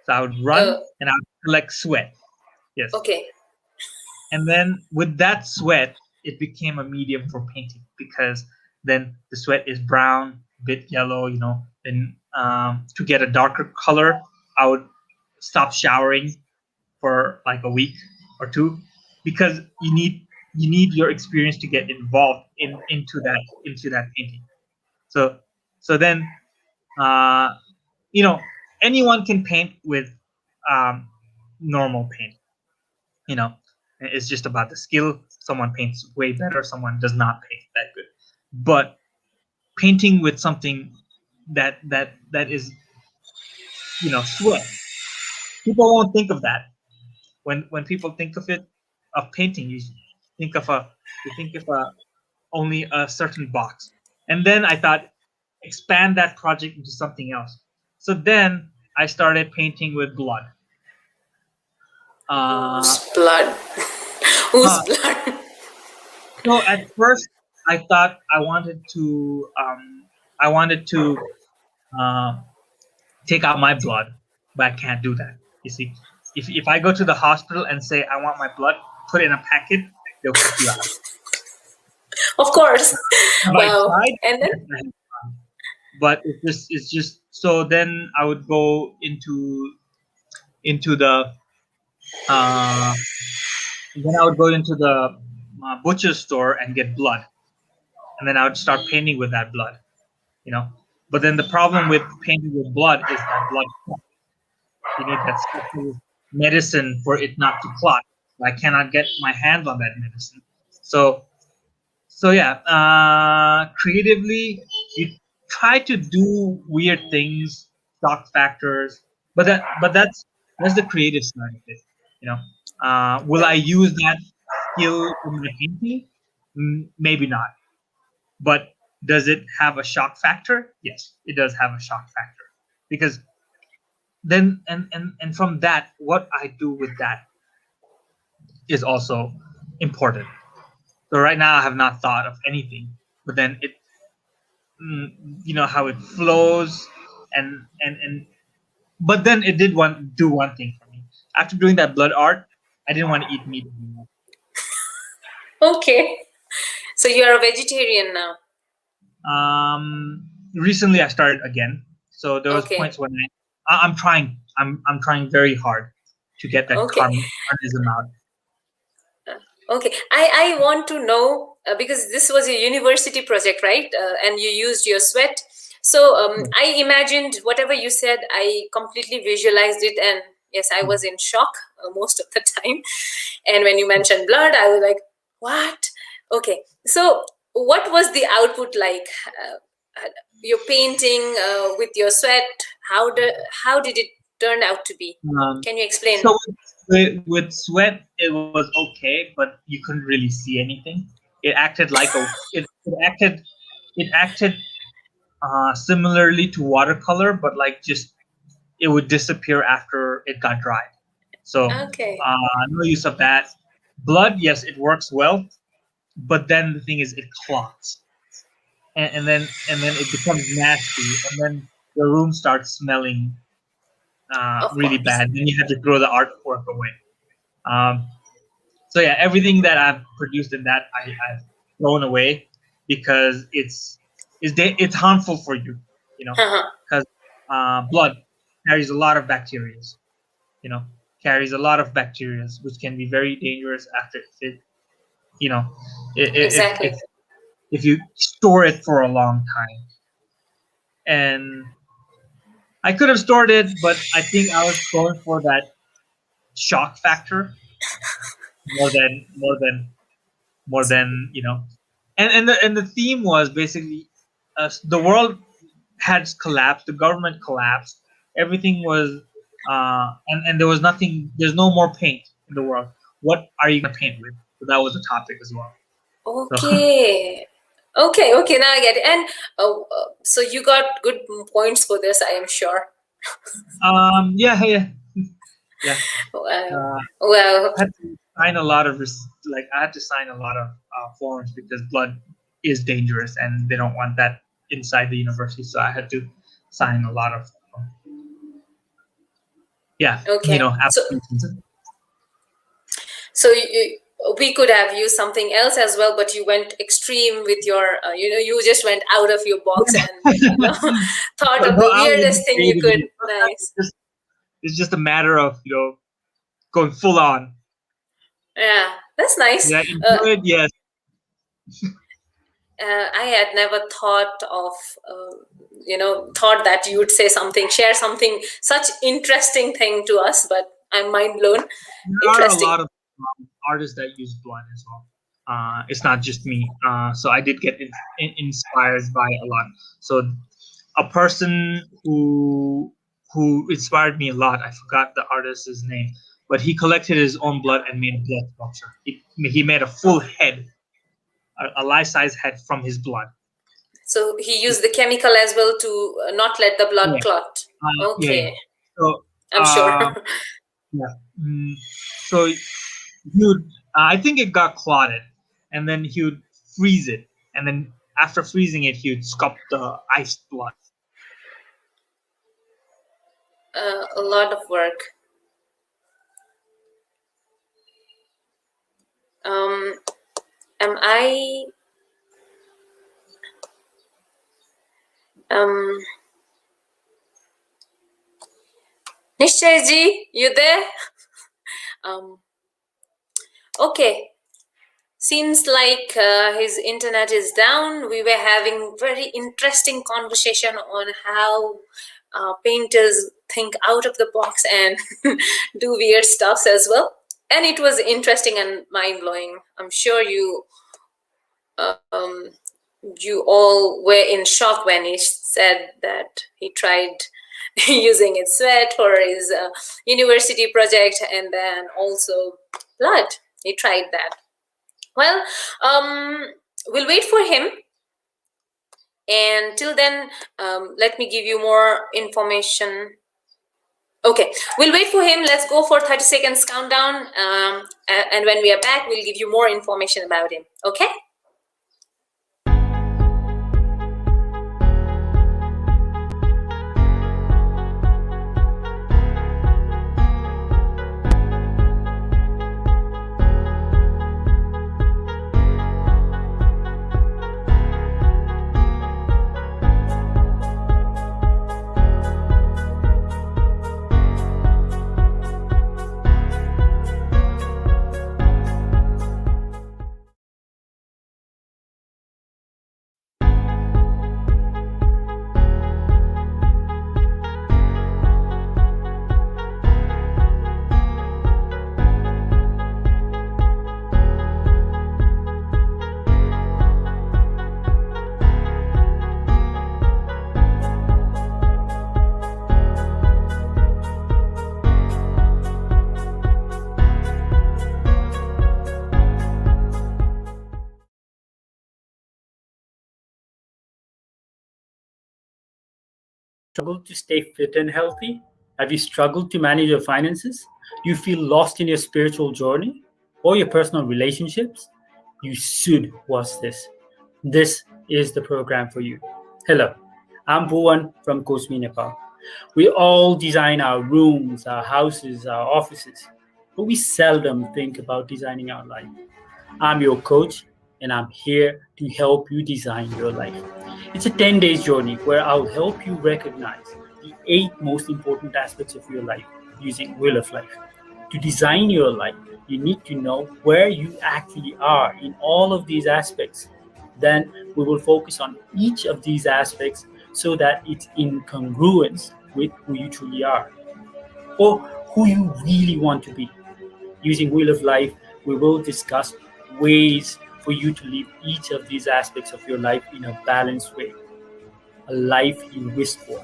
So I would uh, run and I would collect sweat. Yes. okay. And then with that sweat, it became a medium for painting, because then the sweat is brown, bit yellow. Then to get a darker color, I would stop showering for like a week or two, because you need your experience to get involved into that painting. So then uh, anyone can paint with um, normal paint. you know it's just about the skill. Someone paints way better, someone does not paint that good. But painting with something that is sweat, people won't think of that. When people think of painting, think of a you think of a only a certain box. And then I thought, expand that project into something else. So then I started painting with blood. uh, Whose blood? Whose huh. blood? So at first, I thought I wanted to uh, take out my blood, but I can't do that. You see, if I go to the hospital and say I want my blood, put it in a packet, they'll kick you out. Of course. Have I Wow. tried? And then Yes, I have. But it's just so then I would go into the uh, then I would go into the butcher store and get blood, and then I would start painting with that blood. You know, But then the problem with painting with blood is that blood clots. You need that special medicine for it not to clot. I cannot get my hands on that medicine. So so yeah, creatively you try to do weird things, shock factors, but that's the creative side of it. You know, will I Right. use that skill in my painting? Maybe not. But does it have a shock factor? Yes, it does have a shock factor because then and from that, what I do with that is also important. So right now, I have not thought of anything, but then you know how it flows and but then it did one thing for me after doing that blood art. I didn't want to eat meat anymore. Okay. So you are a vegetarian now. Recently I started again, so there was Okay. points when I'm trying, I'm trying very hard to get that Okay. carnism out. Okay, I want to know because this was a university project, right? And you used your sweat. So I imagined whatever you said, I completely visualized it. And yes, I was in shock most of the time. And when you mentioned blood, I was like, what? Okay, so what was the output like? Your painting with your sweat, how did it turn out to be? um, Can you explain? so with sweat it was okay, but you couldn't really see anything. It acted like it acted similarly to watercolor, but like just it would disappear after it got dry. So Okay. no use of that. Blood, yes, it works well, but then the thing is, it clots, and then it becomes nasty, and then the room starts smelling Of really course. bad. Then you have to throw the artwork away. Um, so yeah, everything that I've produced in that I've thrown away because it's harmful for you, you know, Uh-huh. because blood carries a lot of bacteria, you know, carries a lot of bacteria, which can be very dangerous after it, you know, if Exactly. if you store it for a long time. And I could have stored it, but I think I was going for that shock factor more than and the theme was basically the world had collapsed, the government collapsed, everything was and there was nothing, there's no more paint in the world. What are you gonna paint with? So that was a topic as well. So Okay. Okay, okay, now I get it. And so you got good points for this, I am sure. yeah, yeah. Wow. Uh, Well, I had to sign a lot of like I had to sign a lot of forms because blood is dangerous and they don't want that inside the university. So I had to sign a lot of yeah, okay. So applications. so we could have used something else as well, but you went extreme with your, you just went out of your box Yeah. and, thought of No, the I was into weirdest thing you could. creativity. Nice. It's just a matter of going full on. Yeah, that's nice. Yeah, enjoy it. Yes. I had never thought of, thought that you would say something, share something, such interesting thing to us, but I'm mind blown. There are a Interesting. lot of artists that use blood as well. It's not just me. So I did get inspired by a lot. So a person who inspired me a lot. I forgot the artist's name, but he collected his own blood and made a blood sculpture. He made a full Oh, head, a life-size head from his blood. so he used the chemical as well to not let the blood Yeah, clot. yeah. Okay, So I'm sure. um, yeah. So he would, I think it got clotted, and then he would freeze it, and then after freezing it, he would sculpt the iced blood. A lot of work. Um, am I, um, Nischay ji, you there? Um, okay. Seems like his internet is down. We were having very interesting conversation on how painters think out of the box and do weird stuffs as well. And it was interesting and mind blowing. I'm sure um, you all were in shock when he said that he tried using his sweat for his university project, and then also blood. He tried that. Well, we'll wait for him. And till then, let me give you more information. Okay, we'll wait for him. Let's go for 30 seconds countdown. And when we are back, we'll give you more information about him. Okay? Struggled to stay fit and healthy? Have you struggled to manage your finances? Do you feel lost in your spiritual journey or your personal relationships? You should watch this. This is the program for you. Hello, I'm Bhuvan from Kosmi, Nepal. We all design our rooms, our houses, our offices, but we seldom think about designing our life. I'm your coach, and I'm here to help you design your life. It's a 10 days journey where I'll help you recognize the 8 most important aspects of your life using Wheel of Life. To design your life, you need to know where you actually are in all of these aspects. Then we will focus on each of these aspects so that it's in congruence with who you truly are or who you really want to be. Using Wheel of Life, we will discuss ways for you to live each of these aspects of your life in a balanced way. A life you wish for,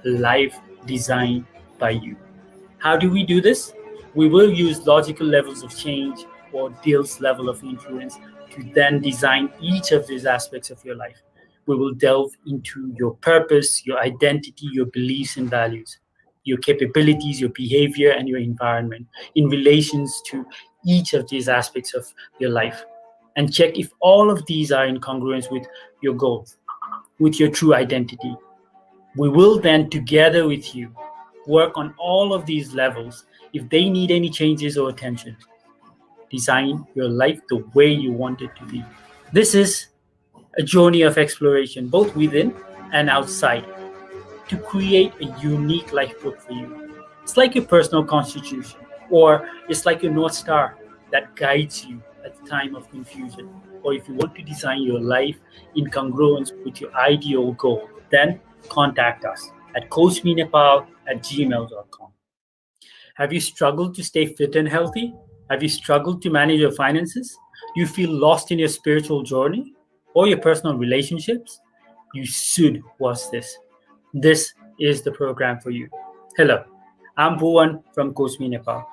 a life designed by you. How do we do this? We will use logical levels of change or Dill's level of influence to then design each of these aspects of your life. We will delve into your purpose, your identity, your beliefs and values, your capabilities, your behavior, and your environment in relations to each of these aspects of your life. And check if all of these are in congruence with your goals, with your true identity. We will then, together with you, work on all of these levels if they need any changes or attention. Design your life the way you want it to be. This is a journey of exploration, both within and outside, to create a unique life book for you. It's like your personal constitution, or it's like your North Star that guides you at the time of confusion. Or if you want to design your life in congruence with your ideal goal, then contact us at coachmenepal@gmail.com. Have you struggled to stay fit and healthy? Have you struggled to manage your finances? Do you feel lost in your spiritual journey or your personal relationships? You should watch this. This is the program for you. Hello, I'm Bhuvan from Kosmi, Nepal.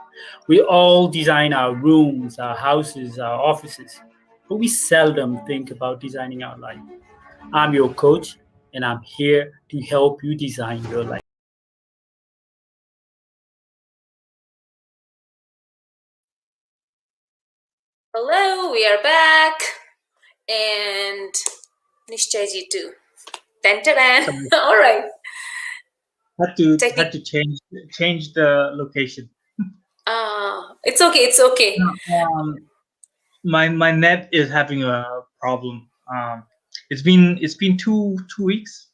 We all design our rooms, our houses, our offices, but we seldom think about designing our life. I'm your coach, and I'm here to help you design your life. Hello, we are back. And Nischaya too. Dun, dun, dun. All right. Had to change the location. It's okay. It's okay. Um, my net is having a problem. It's been two weeks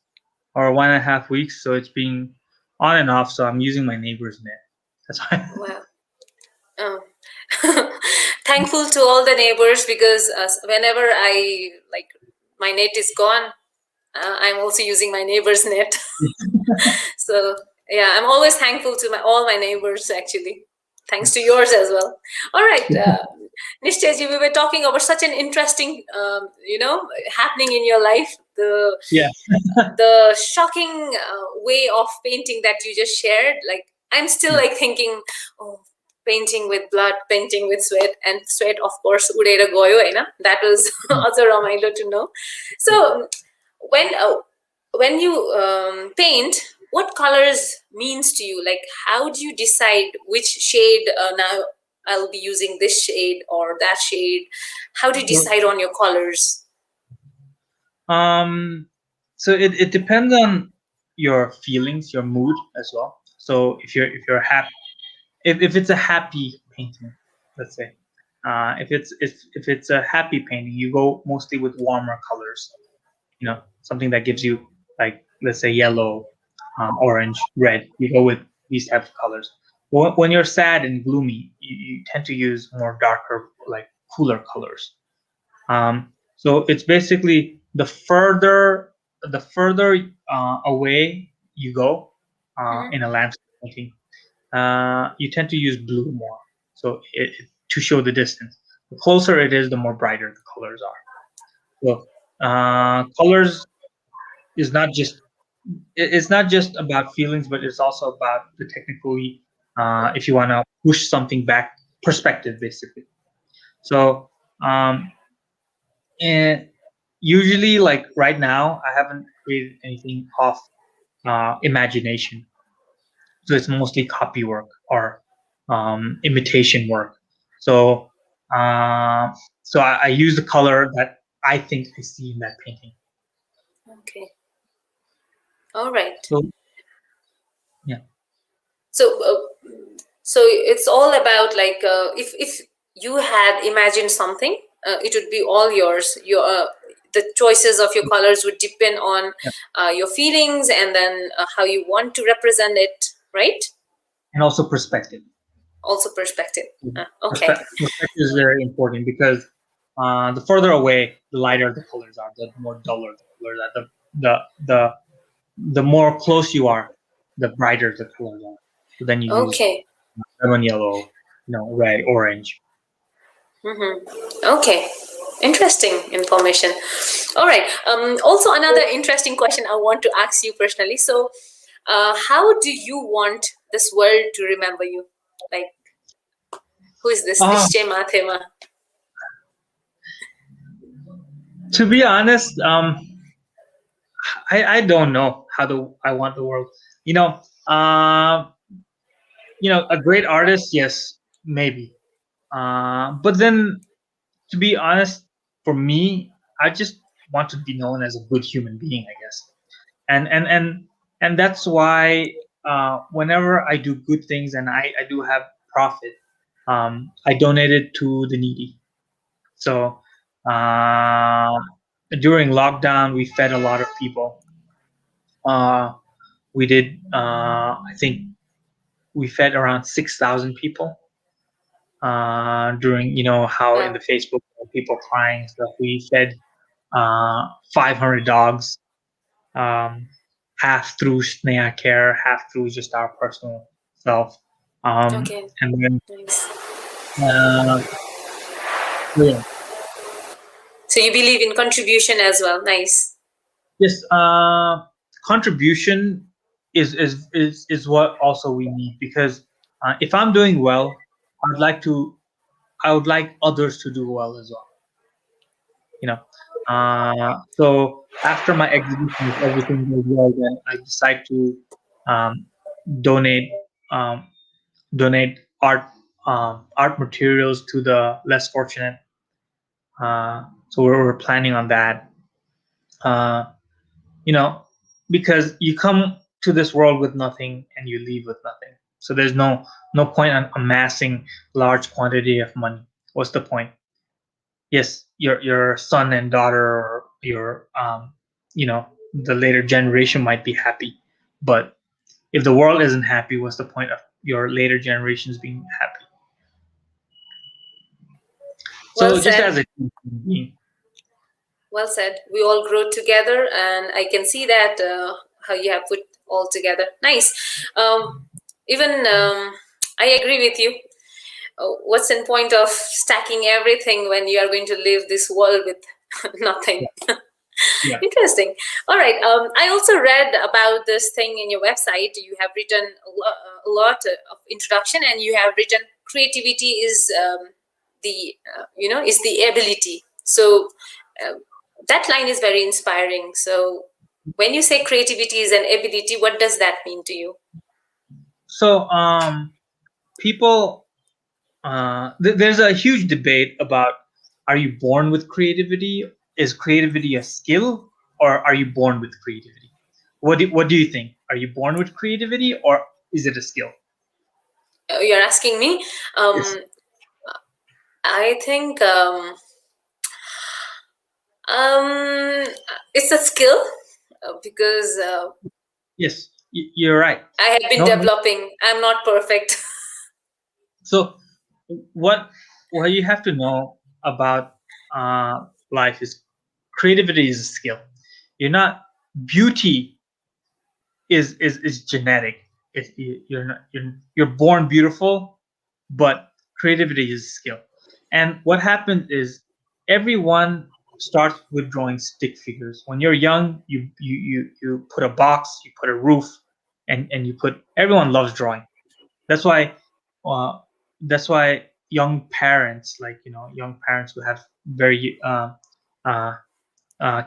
or 1.5 weeks, so it's been on and off. So I'm using my neighbor's net. That's why. Wow. Oh. thankful to all the neighbors because whenever I like my net is gone, I'm also using my neighbor's net. So yeah, I'm always thankful to all my neighbors actually. Thanks to yours as well. All right, Nishchaji, we were talking about such an interesting, happening in your life. Yeah. The shocking way of painting that you just shared. Like I'm still like thinking, oh, painting with blood, painting with sweat, and sweat, of course, udera goyo, hai na? That was also a reminder to know. So when when you paint, what colors means to you? Like how do you decide which shade now I'll be using this shade or that shade? How do you decide on your colors? So it depends on your feelings, your mood as well. So if you're happy, if it's a happy painting, let's say, if it's a happy painting, you go mostly with warmer colors. Something that gives you, like, let's say, yellow, orange, red. You go with these types of colors. When you're sad and gloomy, you tend to use more darker, like cooler colors. So it's basically the further away you go in a landscape painting, you tend to use blue more. So to show the distance. The closer it is, the more brighter the colors are. So colors is not just it's not just about feelings, but it's also about the technically, if you want to push something back, perspective basically. So and usually, like right now, I haven't created anything off imagination, so it's mostly copy work or imitation work. So uh, I use the color that I think I see in that painting. Okay. All right. So yeah. So, so it's all about like if you had imagined something, it would be all yours. Your the choices of your colors would depend on Yeah. your feelings and then how you want to represent it, right? And also perspective. Also perspective. Okay. Perspective is very important because the further away, the lighter the colors are, the more duller the colors are. The more close you are, the brighter the colors are. So then you use Okay. lemon yellow, red, orange. Okay. Interesting information. All right. Also, another interesting question I want to ask you personally. So, how do you want this world to remember you? Like, who is this Ah, Nischaya Mathema? to be honest, I don't know I want the world. You know, uh, a great artist, yes, maybe. But then, to be honest, for me, I just want to be known as a good human being, I guess. And that's why whenever I do good things and I do have profit, I donate it to the needy. So uh, during lockdown, we fed a lot of people. We did, I think, we fed around 6,000 people during, how in Wow. the Facebook people crying and stuff. We fed 500 dogs, um, half through Sneha Care, half through just our personal self. Okay. And then, Nice. uh, yeah, So you believe in contribution as well. Nice. just contribution is what also we need, because if I'm doing well, I'd like to I would like others to do well as well. You know. So after my exhibition, if everything goes well, then I decide to um, donate um, donate art materials to the less fortunate. So we're planning on that. Uh, you know, because you come to this world with nothing and you leave with nothing. So there's no point on amassing large quantity of money. What's the point? Yes, your son and daughter, or your the later generation might be happy, but if the world isn't happy, what's the point of your later generations being happy? Well So just said. as a being, Well said. We all grow together, and I can see that how you have put all together. Nice. Even I agree with you. What's in point of stacking everything when you are going to leave this world with nothing? yeah. Interesting. All right. I also read about this thing in your website. You have written a lot of introduction, and you have written creativity is the is the ability. So uh, that line is very inspiring. So when you say creativity is an ability, what does that mean to you? So people, there's a huge debate about, are you born with creativity? Is creativity a skill, or are you born with creativity? What do you think? Are you born with creativity, or is it a skill? You're asking me. Yes. I think um, it's a skill because Yes, you're right. I have been No. developing. I'm not perfect. So what what you have to know about life is, creativity is a skill. You're not beauty is genetic. You're not, you're born beautiful, but creativity is a skill. And what happens is, everyone starts with drawing stick figures. When you're young, you put a box, you put a roof, and you put, everyone loves drawing. That's why uh, that's why young parents, like, young parents who have very uh,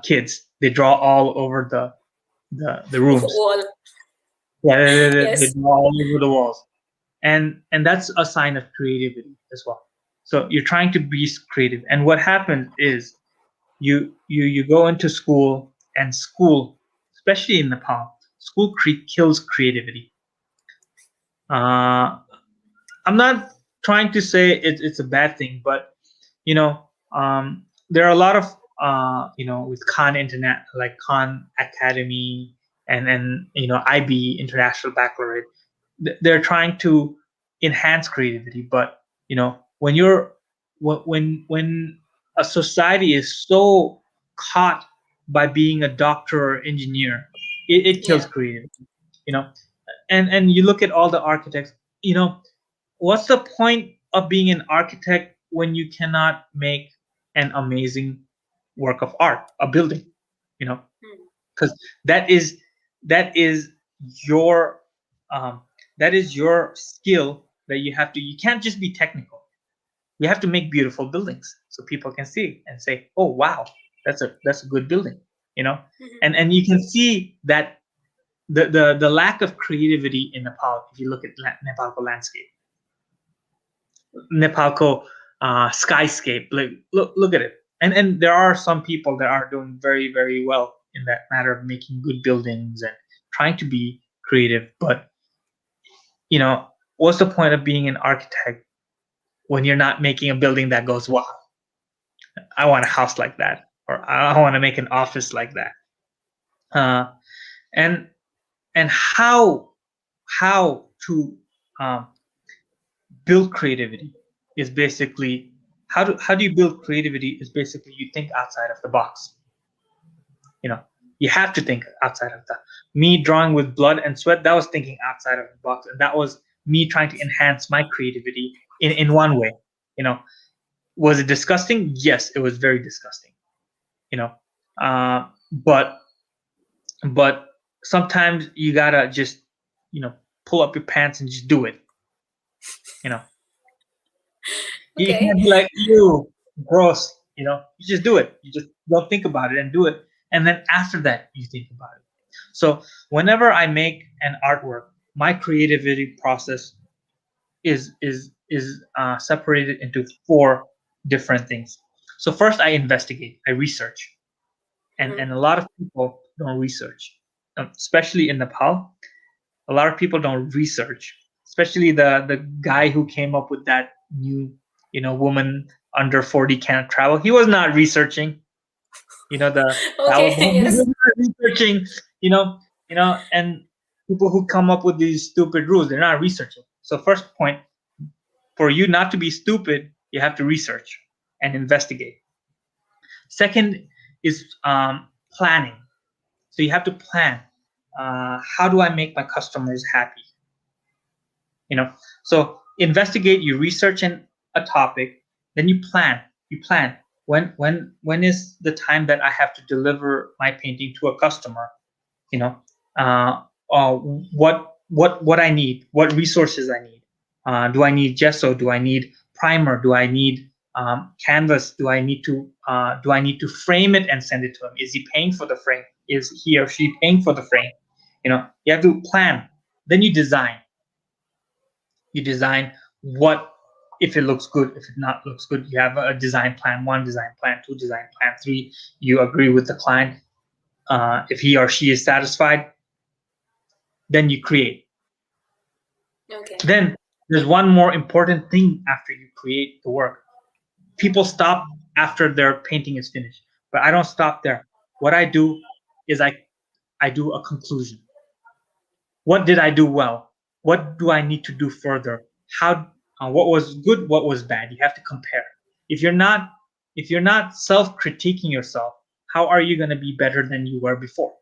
kids, they draw all over the rooms. Wall. Yeah, they Yes. draw all over the walls, and that's a sign of creativity as well. So you're trying to be creative, and what happens is, you go into school, and school, especially in Nepal, school kills creativity. uh, I'm not trying to say it's a bad thing, but you know, there are a lot of with Khan Internet, like Khan Academy, and IB, International Baccalaureate. They're trying to enhance creativity, but when you're when a society is so caught by being a doctor or engineer, it kills Yeah. creativity. You know, and you look at all the architects. What's the point of being an architect when you cannot make an amazing work of art, a building? You know, Hmm. because that is your um, that is your skill that you have to. You can't just be technical. You have to make beautiful buildings so people can see and say, "Oh, wow, that's a good building." You know, Mhm. and you can see that the lack of creativity in Nepal. If you look at Nepal landscape, Nepalco skyscape. Like, look at it. And there are some people that are doing very, very well in that matter of making good buildings and trying to be creative. But you know, what's the point of being an architect when you're not making a building that goes, wow, I want a house like that, or I want to make an office like that. Uh, and and how to um, build creativity is basically, how do you build creativity is basically, you think outside of the box. you know you have to think outside of that. Me drawing with blood and sweat, that was thinking outside of the box, and that was me trying to enhance my creativity in one way. you know was it disgusting? Yes, it was very disgusting. you know but sometimes you gotta just pull up your pants and just do it. you know You Okay. can't be like, ew, gross. You just do it. You just don't think about it and do it. And then after that, you think about it. So whenever I make an artwork, my creativity process is separated into four different things. So first, I investigate, I research, Hmm. and a lot of people don't research, especially in Nepal. A lot of people don't research, especially the guy who came up with that new, woman under 40 can't travel. He was not researching. The Okay. album. He Yes. was not researching. And people who come up with these stupid rules, they're not researching. So first point, for you not to be stupid, you have to research. and investigate. Second is planning. So you have to plan. How do I make my customers happy? So investigate. You research a topic, then you plan. You plan when is the time that I have to deliver my painting to a customer. Uh, what I need, what resources I need. Do I need gesso? Do I need primer? Do I need canvas? Do I need to frame it and send it to him? Is he paying for the frame? Is he or she paying for the frame? You have to plan. Then you design. You design what, if it looks good, if it not looks good. You have a design plan 1, design plan 2, design plan 3. You agree with the client. If he or she is satisfied, then you create. Okay. Then there's one more important thing after you create the work. People stop after their painting is finished, but I don't stop there. What I do is I do a conclusion. What did I do well? What do I need to do further? What was good? What was bad? You have to compare. If you're not self-critiquing yourself, how are you going to be better than you were before?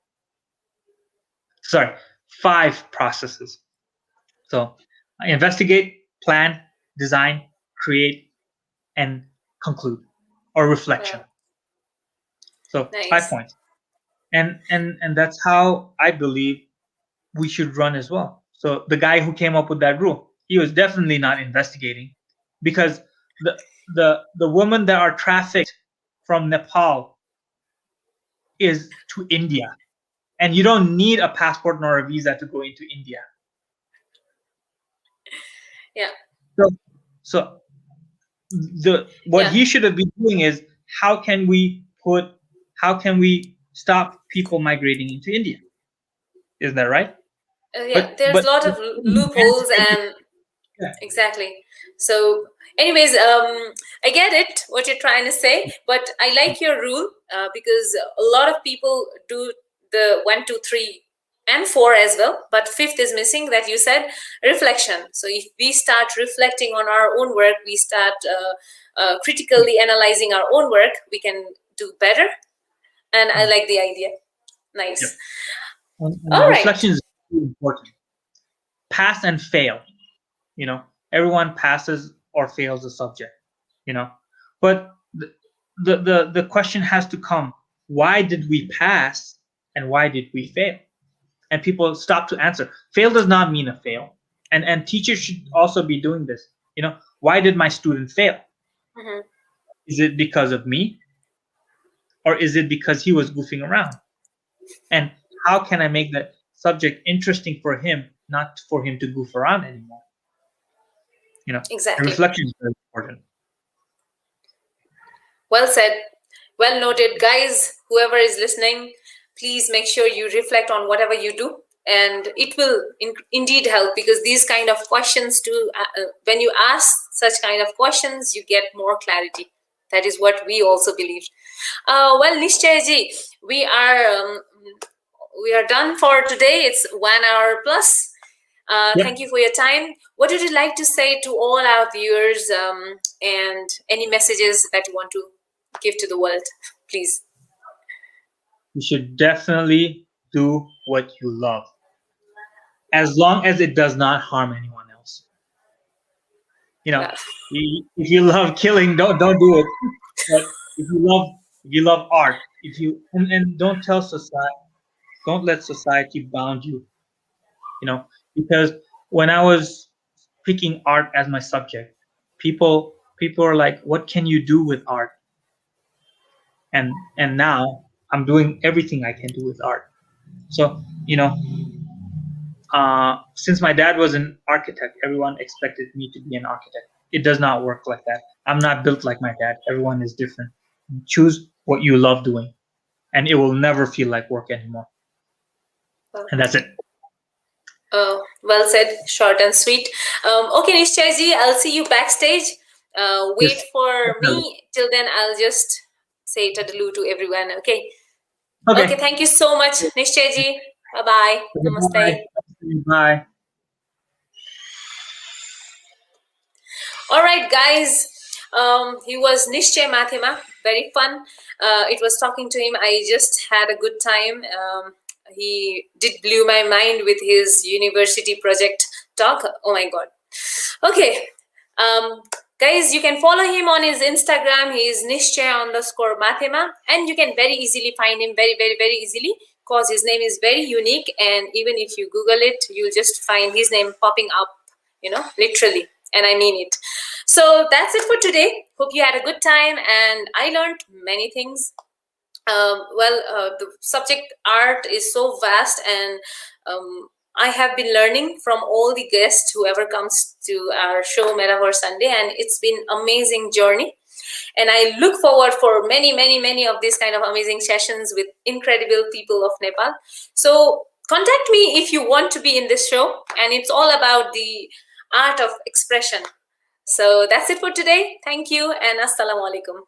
Sorry, 5 processes. So investigate, plan, design, create, and conclude, or reflection. So Nice. 5 points. And that's how I believe we should run as well. So the guy who came up with that rule, he was definitely not investigating, because the women that are trafficked from Nepal is to India, and you don't need a passport nor a visa to go into India. Yeah. So what Yeah. he should have been doing is, how can we stop people migrating into India? Isn't that right? Yeah, there's a lot of loopholes and yeah. Exactly. So anyways, I get it what you're trying to say, but I like your rule because a lot of people do the 1, 2, 3 and 4 as well, but 5th is missing, that you said, reflection. So if we start reflecting on our own work, we start critically analyzing our own work, we can do better. And I like the idea. Nice. Yep. And All reflection right. is really important. Pass and fail. Everyone passes or fails a subject. But the question has to come: why did we pass and why did we fail? And people stop to answer. Fail does not mean a fail. And teachers should also be doing this. Why did my student fail? Mm-hmm. Is it because of me? Or is it because he was goofing around? And how can I make that subject interesting for him, not for him to goof around anymore? Exactly. Reflection is very important. Well said. Well noted. Guys, whoever is listening, please make sure you reflect on whatever you do. And it will indeed help, because these kind of questions do, when you ask such kind of questions, you get more clarity. That is what we also believe. Well, Nischaya ji, we are done for today. It's 1 hour plus. Yep. Thank you for your time. What would you like to say to all our viewers, and any messages that you want to give to the world, please? You should definitely do what you love, as long as it does not harm anyone else. If you love killing, don't do it. But if you love art, and don't let society bound you. Because when I was picking art as my subject, people are like, what can you do with art? And now I'm doing everything I can do with art. So since my dad was an architect, everyone expected me to be an architect. It does not work like that. I'm not built like my dad. Everyone is different. Choose what you love doing, and it will never feel like work anymore. And that's it. Well said, short and sweet. Okay, Nischaya ji, I'll see you backstage. Wait Yes. for me. Till then, I'll just say tadaloo to everyone. Okay. Okay. Thank you so much, Nischaya ji. Bye-bye. Namaste. Bye. All right, guys. He was Nischaya Mathema, very fun. It was talking to him. I just had a good time. He did blew my mind with his university project talk. Oh my god. Okay. Um, Guys, you can follow him on his Instagram. He is Nischaya_Mathema, and you can very easily find him very easily because his name is very unique. And even if you Google it, you'll just find his name popping up, literally. And I mean it. So that's it for today. Hope you had a good time, and I learned many things. The subject art is so vast, and I have been learning from all the guests, whoever comes to our show Metaverse Sunday, and it's been amazing journey. And I look forward for many of these kind of amazing sessions with incredible people of Nepal. So contact me if you want to be in this show, and it's all about the art of expression. So that's it for today. Thank you, and assalamu alaikum.